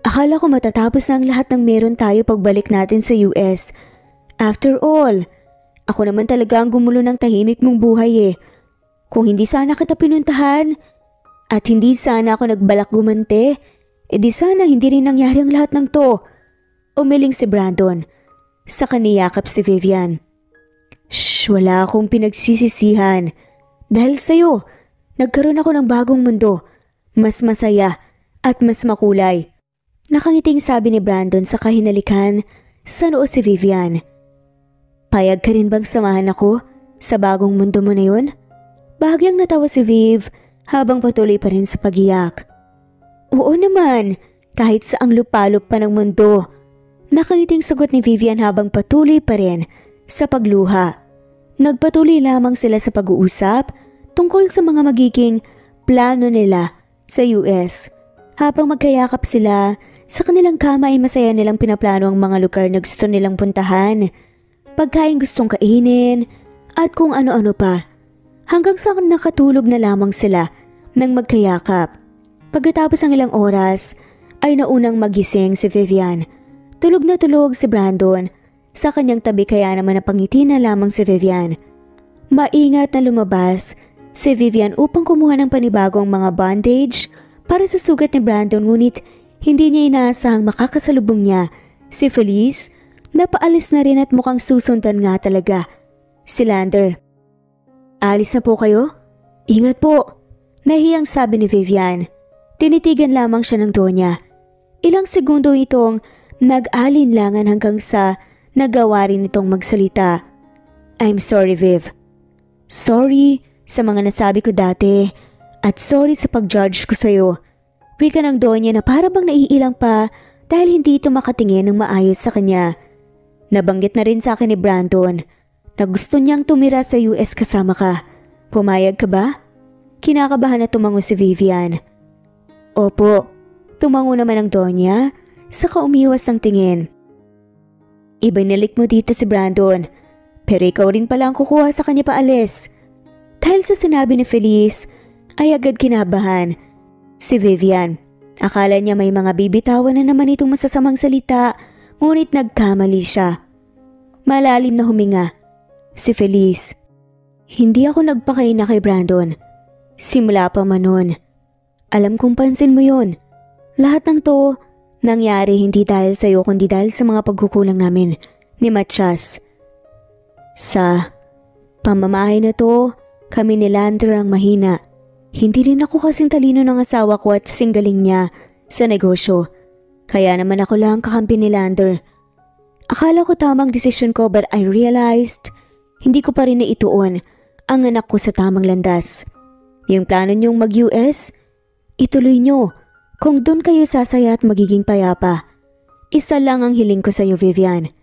Akala ko matatapos na ang lahat ng meron tayo pagbalik natin sa US. After all, ako naman talaga ang gumulo ng tahimik mong buhay eh. Kung hindi sana kita pinuntahan at hindi sana ako nagbalak gumante, edi sana hindi rin nangyari ang lahat ng to. Umiling si Brandon. Sa kaniyakap si Vivian. Shh, wala akong pinagsisisihan. Dahil sa'yo, nagkaroon ako ng bagong mundo. Mas masaya at mas makulay. Nakangiting sabi ni Brandon sa kahinalikan sa noo si Vivian. Payag ka rin bang samahan ako sa bagong mundo mo na yun? Bahagyang natawa si Viv habang patuloy pa rin sa pagiyak. Oo naman, kahit saang lupalop pa ng mundo. Nakangiting sagot ni Vivian habang patuloy pa rin sa pagluha. Nagpatuloy lamang sila sa pag-uusap tungkol sa mga magiging plano nila sa US. Habang magkayakap sila, sa kanilang kama ay masaya nilang pinaplano ang mga lugar na gusto nilang puntahan, pagkain gustong kainin, at kung ano-ano pa. Hanggang sa nakatulog na lamang sila nang magkayakap. Pagkatapos ng ilang oras, ay naunang magising si Vivian. Tulog na tulog si Brandon. Sa kanyang tabi kaya naman napangiti na lamang si Vivian. Maingat na lumabas si Vivian upang kumuha ng panibagong mga bandage para sa sugat ni Brandon, ngunit hindi niya inaasahang makakasalubong niya si Feliz na paalis na rin at mukhang susundan nga talaga. Si Lander. Alis na po kayo? Ingat po. Nahiyang sabi ni Vivian. Tinitigan lamang siya ng Donya. Ilang segundo itong nag-alinlangan hanggang sa nagawa rin itong magsalita. I'm sorry, Viv. Sorry sa mga nasabi ko dati at sorry sa pag-judge ko sa'yo. Wika ng Donya na para bang naiilang pa dahil hindi ito makatingin ng maayos sa kanya. Nabanggit na rin sa akin ni Brandon na gusto niyang tumira sa US kasama ka. Pumayag ka ba? Kinakabahan na tumango si Vivian. Opo, tumango naman ang Donya, saka umiwas ang tingin. Ibinalik mo dito si Brandon, pero ikaw rin pala ang kukuha sa kanya paalis. Dahil sa sinabi ni Feliz, ay agad kinabahan. Si Vivian, akala niya may mga bibitawan na naman itong masasamang salita, ngunit nagkamali siya. Malalim na huminga. Si Feliz, hindi ako nagpakaina kay Brandon. Simula pa man nun. Alam kong pansin mo yun. Lahat ng to, nangyari hindi dahil sa'yo kundi dahil sa mga pagkukulang namin ni Matias. Sa pamamahay na to, kami ni Lander ang mahina. Hindi rin ako kasing talino ng asawa ko at singgaling niya sa negosyo. Kaya naman ako lang kakampi ni Lander. Akala ko tamang desisyon ko but I realized hindi ko pa rin naituon ang anak ko sa tamang landas. Yung plano niyong mag-US, ituloy niyo. Kung doon kayo sasaya at magiging payapa. Isa lang ang hiling ko sa iyo, Vivian.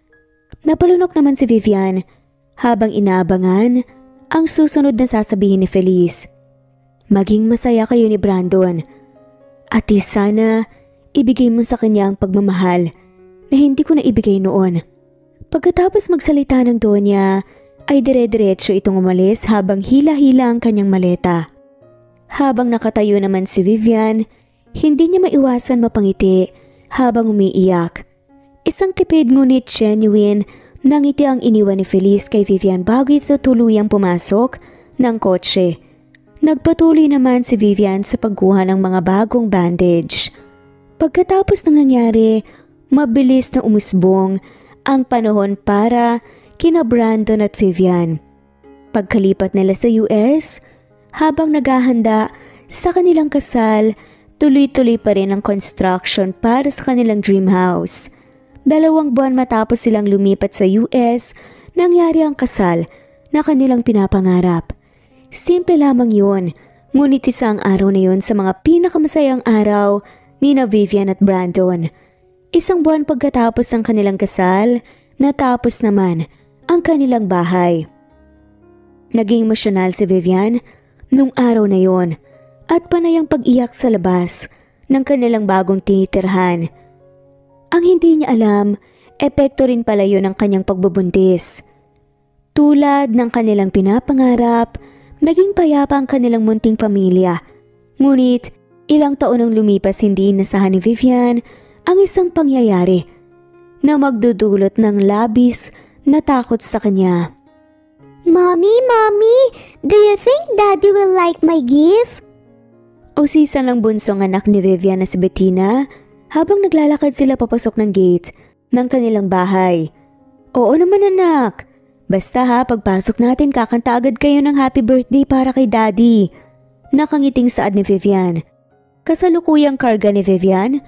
Napalunok naman si Vivian habang inaabangan ang susunod na sasabihin ni Feliz. Maging masaya kayo ni Brandon. At sana ibigay mo sa kanya ang pagmamahal na hindi ko na ibigay noon. Pagkatapos magsalita ng Donya, ay dire-diretso itong umalis habang hila-hila ang kanyang maleta. Habang nakatayo naman si Vivian, hindi niya maiwasan mapangiti habang umiiyak. Isang tipid ngunit genuine na ngiti ang iniwan ni Feliz kay Vivian bago ito tuluyang pumasok ng kotse. Nagpatuloy naman si Vivian sa pagkuha ng mga bagong bandage. Pagkatapos ng nangyari, mabilis na umusbong ang panahon para kina Brandon at Vivian. Pagkalipat nila sa US, habang naghahanda sa kanilang kasal, tuloy-tuloy pa rin ang construction para sa kanilang dream house. 2 buwan matapos silang lumipat sa US, nangyari ang kasal na kanilang pinapangarap. Simple lamang yun, ngunit isang araw na yun sa mga pinakamasayang araw ni na Vivian at Brandon. Isang buwan pagkatapos ng kanilang kasal, natapos naman ang kanilang bahay. Naging emosyonal si Vivian nung araw na yon at panay ang pag-iyak sa labas ng kanilang bagong tinitirhan. Ang hindi niya alam, epekto rin pala yun ng kanyang pagbubuntis. Tulad ng kanilang pinapangarap, naging payapa ang kanilang munting pamilya. Ngunit ilang taon ang lumipas, hindi inasahan ni Vivian ang isang pangyayari na magdudulot ng labis na takot sa kanya. Mommy, do you think Daddy will like my gift? Usisan lang bunsong anak ni Vivian na si Bettina habang naglalakad sila papasok ng gate ng kanilang bahay. Oo naman anak, basta ha, pagpasok natin kakanta agad kayo ng happy birthday para kay Daddy. Nakangiting saad ni Vivian. Kasalukuyang karga ni Vivian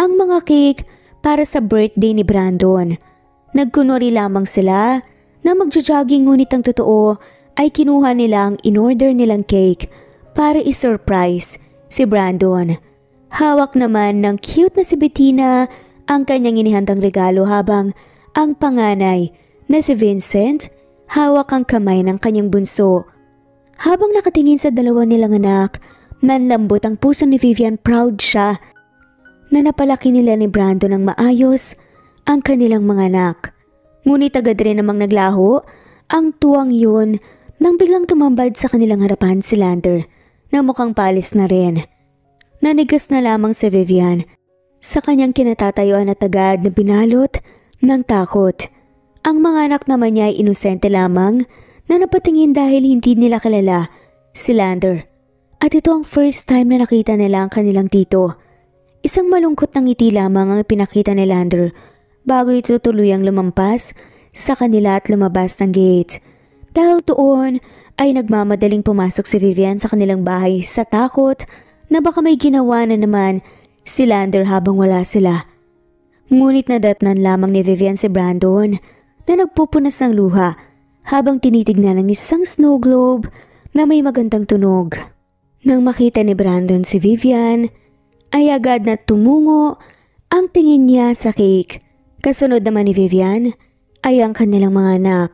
ang mga cake para sa birthday ni Brandon. Nagkunwari lamang sila na magja-jogging, ngunit ang totoo ay kinuha nila ang in-order nilang cake para i-surprise si Brandon. Hawak naman ng cute na si Bettina ang kanyang inihandang regalo habang ang panganay na si Vincent hawak ang kamay ng kanyang bunso. Habang nakatingin sa dalawa nilang anak, nanlambot ang puso ni Vivian. Proud siya na napalaki nila ni Brandon ng maayos ang kanilang mga anak. Ngunit agad rin namang naglaho ang tuwang yun nang biglang tumambad sa kanilang harapan si Lander na mukhang palis na rin. Nanigas na lamang si Vivian sa kanyang kinatatayuan at agad na binalot ng takot. Ang mga anak naman niya ay inosente lamang na napatingin dahil hindi nila kilala si Lander. At ito ang first time na nakita nila ang kanilang tito. Isang malungkot na ngiti lamang ang pinakita ni Lander bago ito tuluyang lumampas sa kanila at lumabas ng gate. Dahil doon ay nagmamadaling pumasok si Vivian sa kanilang bahay sa takot na baka may ginawa na naman si Lander habang wala sila. Ngunit nadatnan lamang ni Vivian si Brandon na nagpupunas ng luha habang tinitignan ng isang snow globe na may magandang tunog. Nang makita ni Brandon si Vivian, ay agad na tumungo ang tingin niya sa cake. Kasunod naman ni Vivian ay ang kanilang mga anak.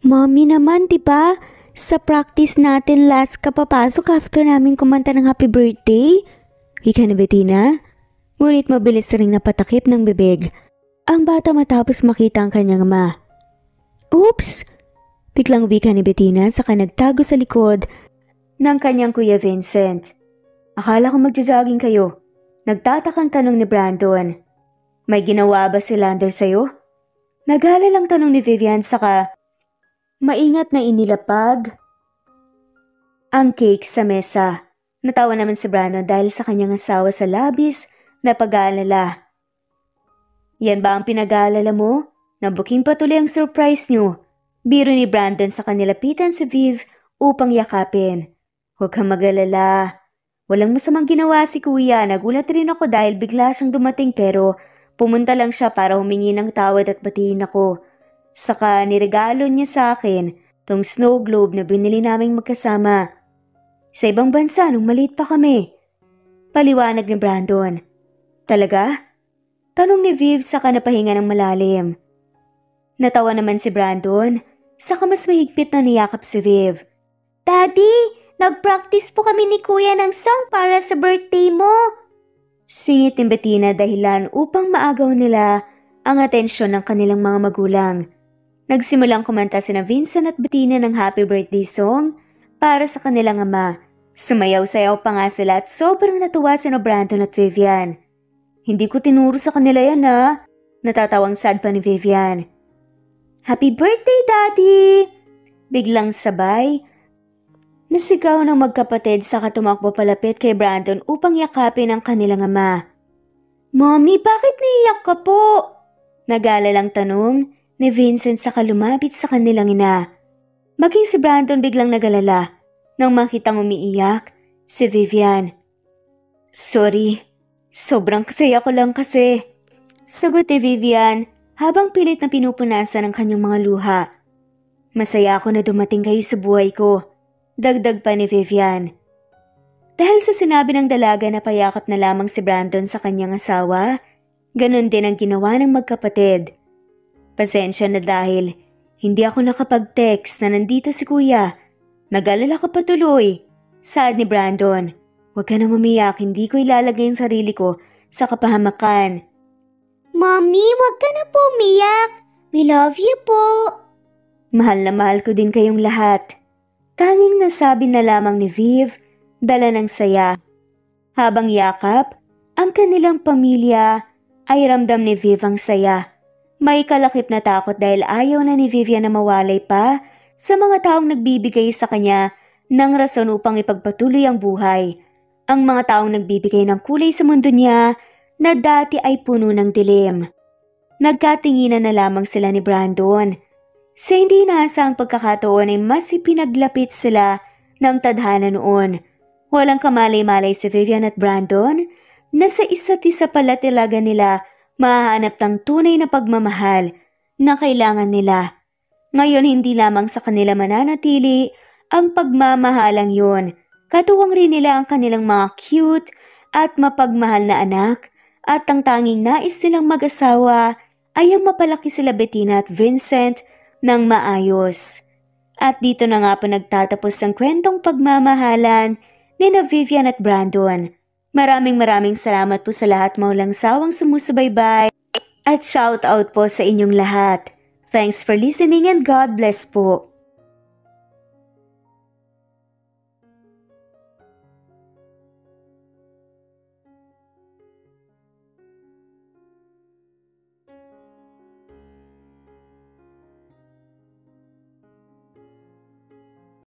Mommy naman, diba? Sa practice natin last kapapasok after namin kumanta ng happy birthday? Wika ni Bettina. Ngunit mabilis ring napatakip ng bibig ang bata matapos makita ang kanyang ama. Oops! Biglang wika ni Bettina saka nagtago sa likod ng kanyang kuya Vincent. Akala ko magja-jogging kayo. Nagtatakang tanong ni Brandon. May ginawa ba si Lander sa'yo? Nag-alala lang tanong ni Vivian saka maingat na inilapag ang cake sa mesa. Natawa naman si Brandon dahil sa kanyang asawa sa labis na pag-aalala. Yan ba ang pinag-aalala mo? Nabuking patuloy ang surprise niyo. Biro ni Brandon sa kanilapitan si Viv upang yakapin. Huwag kang mag-alala. Walang masamang ginawa si kuya. Nagulat rin ako dahil bigla siyang dumating pero pumunta lang siya para humingi ng tawad at batiin ako. Saka niregalo niya sa akin tong snow globe na binili naming magkasama. Sa ibang bansa nung maliit pa kami. Paliwanag ni Brandon. Talaga? Tanong ni Viv saka napahinga ng malalim. Natawa naman si Brandon saka mas mahigpit na niyakap si Viv. Daddy! Nag-practice po kami ni Kuya ng song para sa birthday mo. Singit ni Bettina dahilan upang maagaw nila ang atensyon ng kanilang mga magulang. Nagsimulang kumanta sina Vincent at Bettina ng happy birthday song para sa kanilang ama. Sumayaw-sayaw pa nga sila at sobrang natuwa sina Brandon at Vivian. Hindi ko tinuro sa kanila yan ha. Natatawang sad pa ni Vivian. Happy birthday, Daddy! Biglang sabay nasigaw ng magkapatid saka tumakbo palapit kay Brandon upang yakapin ang kanilang ama. Mommy, bakit naiyak ka po? Nag-aalalang tanong ni Vincent saka lumapit sa kanilang ina. Maging si Brandon biglang nagalala nang makitang umiiyak si Vivian. Sorry, sobrang kasaya ko lang kasi. Sagot ni Vivian habang pilit na pinupunasan ang kanyang mga luha. Masaya ako na dumating kayo sa buhay ko. Dagdag pa ni Vivian. Dahil sa sinabi ng dalaga na payakap na lamang si Brandon sa kanyang asawa, ganun din ang ginawa ng magkapatid. Pasensya na dahil hindi ako nakapag-text na nandito si kuya. Nag-alala ka patuloy. Saad ni Brandon. Huwag ka nang umiyak, hindi ko ilalagay ang sarili ko sa kapahamakan. Mommy, wag ka na po umiyak. We love you po. Mahal na mahal ko din kayong lahat. Tanging nasabi na lamang ni Viv, dala ng saya. Habang yakap, ang kanilang pamilya ay ramdam ni Viv ang saya. May kalakip na takot dahil ayaw na ni Vivian na mawalay pa sa mga taong nagbibigay sa kanya ng rason upang ipagpatuloy ang buhay. Ang mga taong nagbibigay ng kulay sa mundo niya na dati ay puno ng dilim. Nagkatinginan na lamang sila ni Brandon. Sa hindi inaasahang pagkakataon ay mas ipinaglapit sila ng tadhana noon. Walang kamalay-malay si Vivian at Brandon na sa isa't isa pala talaga nila mahahanap ng tunay na pagmamahal na kailangan nila. Ngayon hindi lamang sa kanila mananatili ang pagmamahalang yun. Katuwang rin nila ang kanilang mga cute at mapagmahal na anak at ang tanging nais silang mag-asawa ay ang mapalaki sila Bettina at Vincent ng maayos. At dito na nga po nagtatapos ang kwentong pagmamahalan ni Vivian at Brandon. Maraming salamat po sa lahat maulang sawang sumusubaybay at shout out po sa inyong lahat. Thanks for listening and God bless po.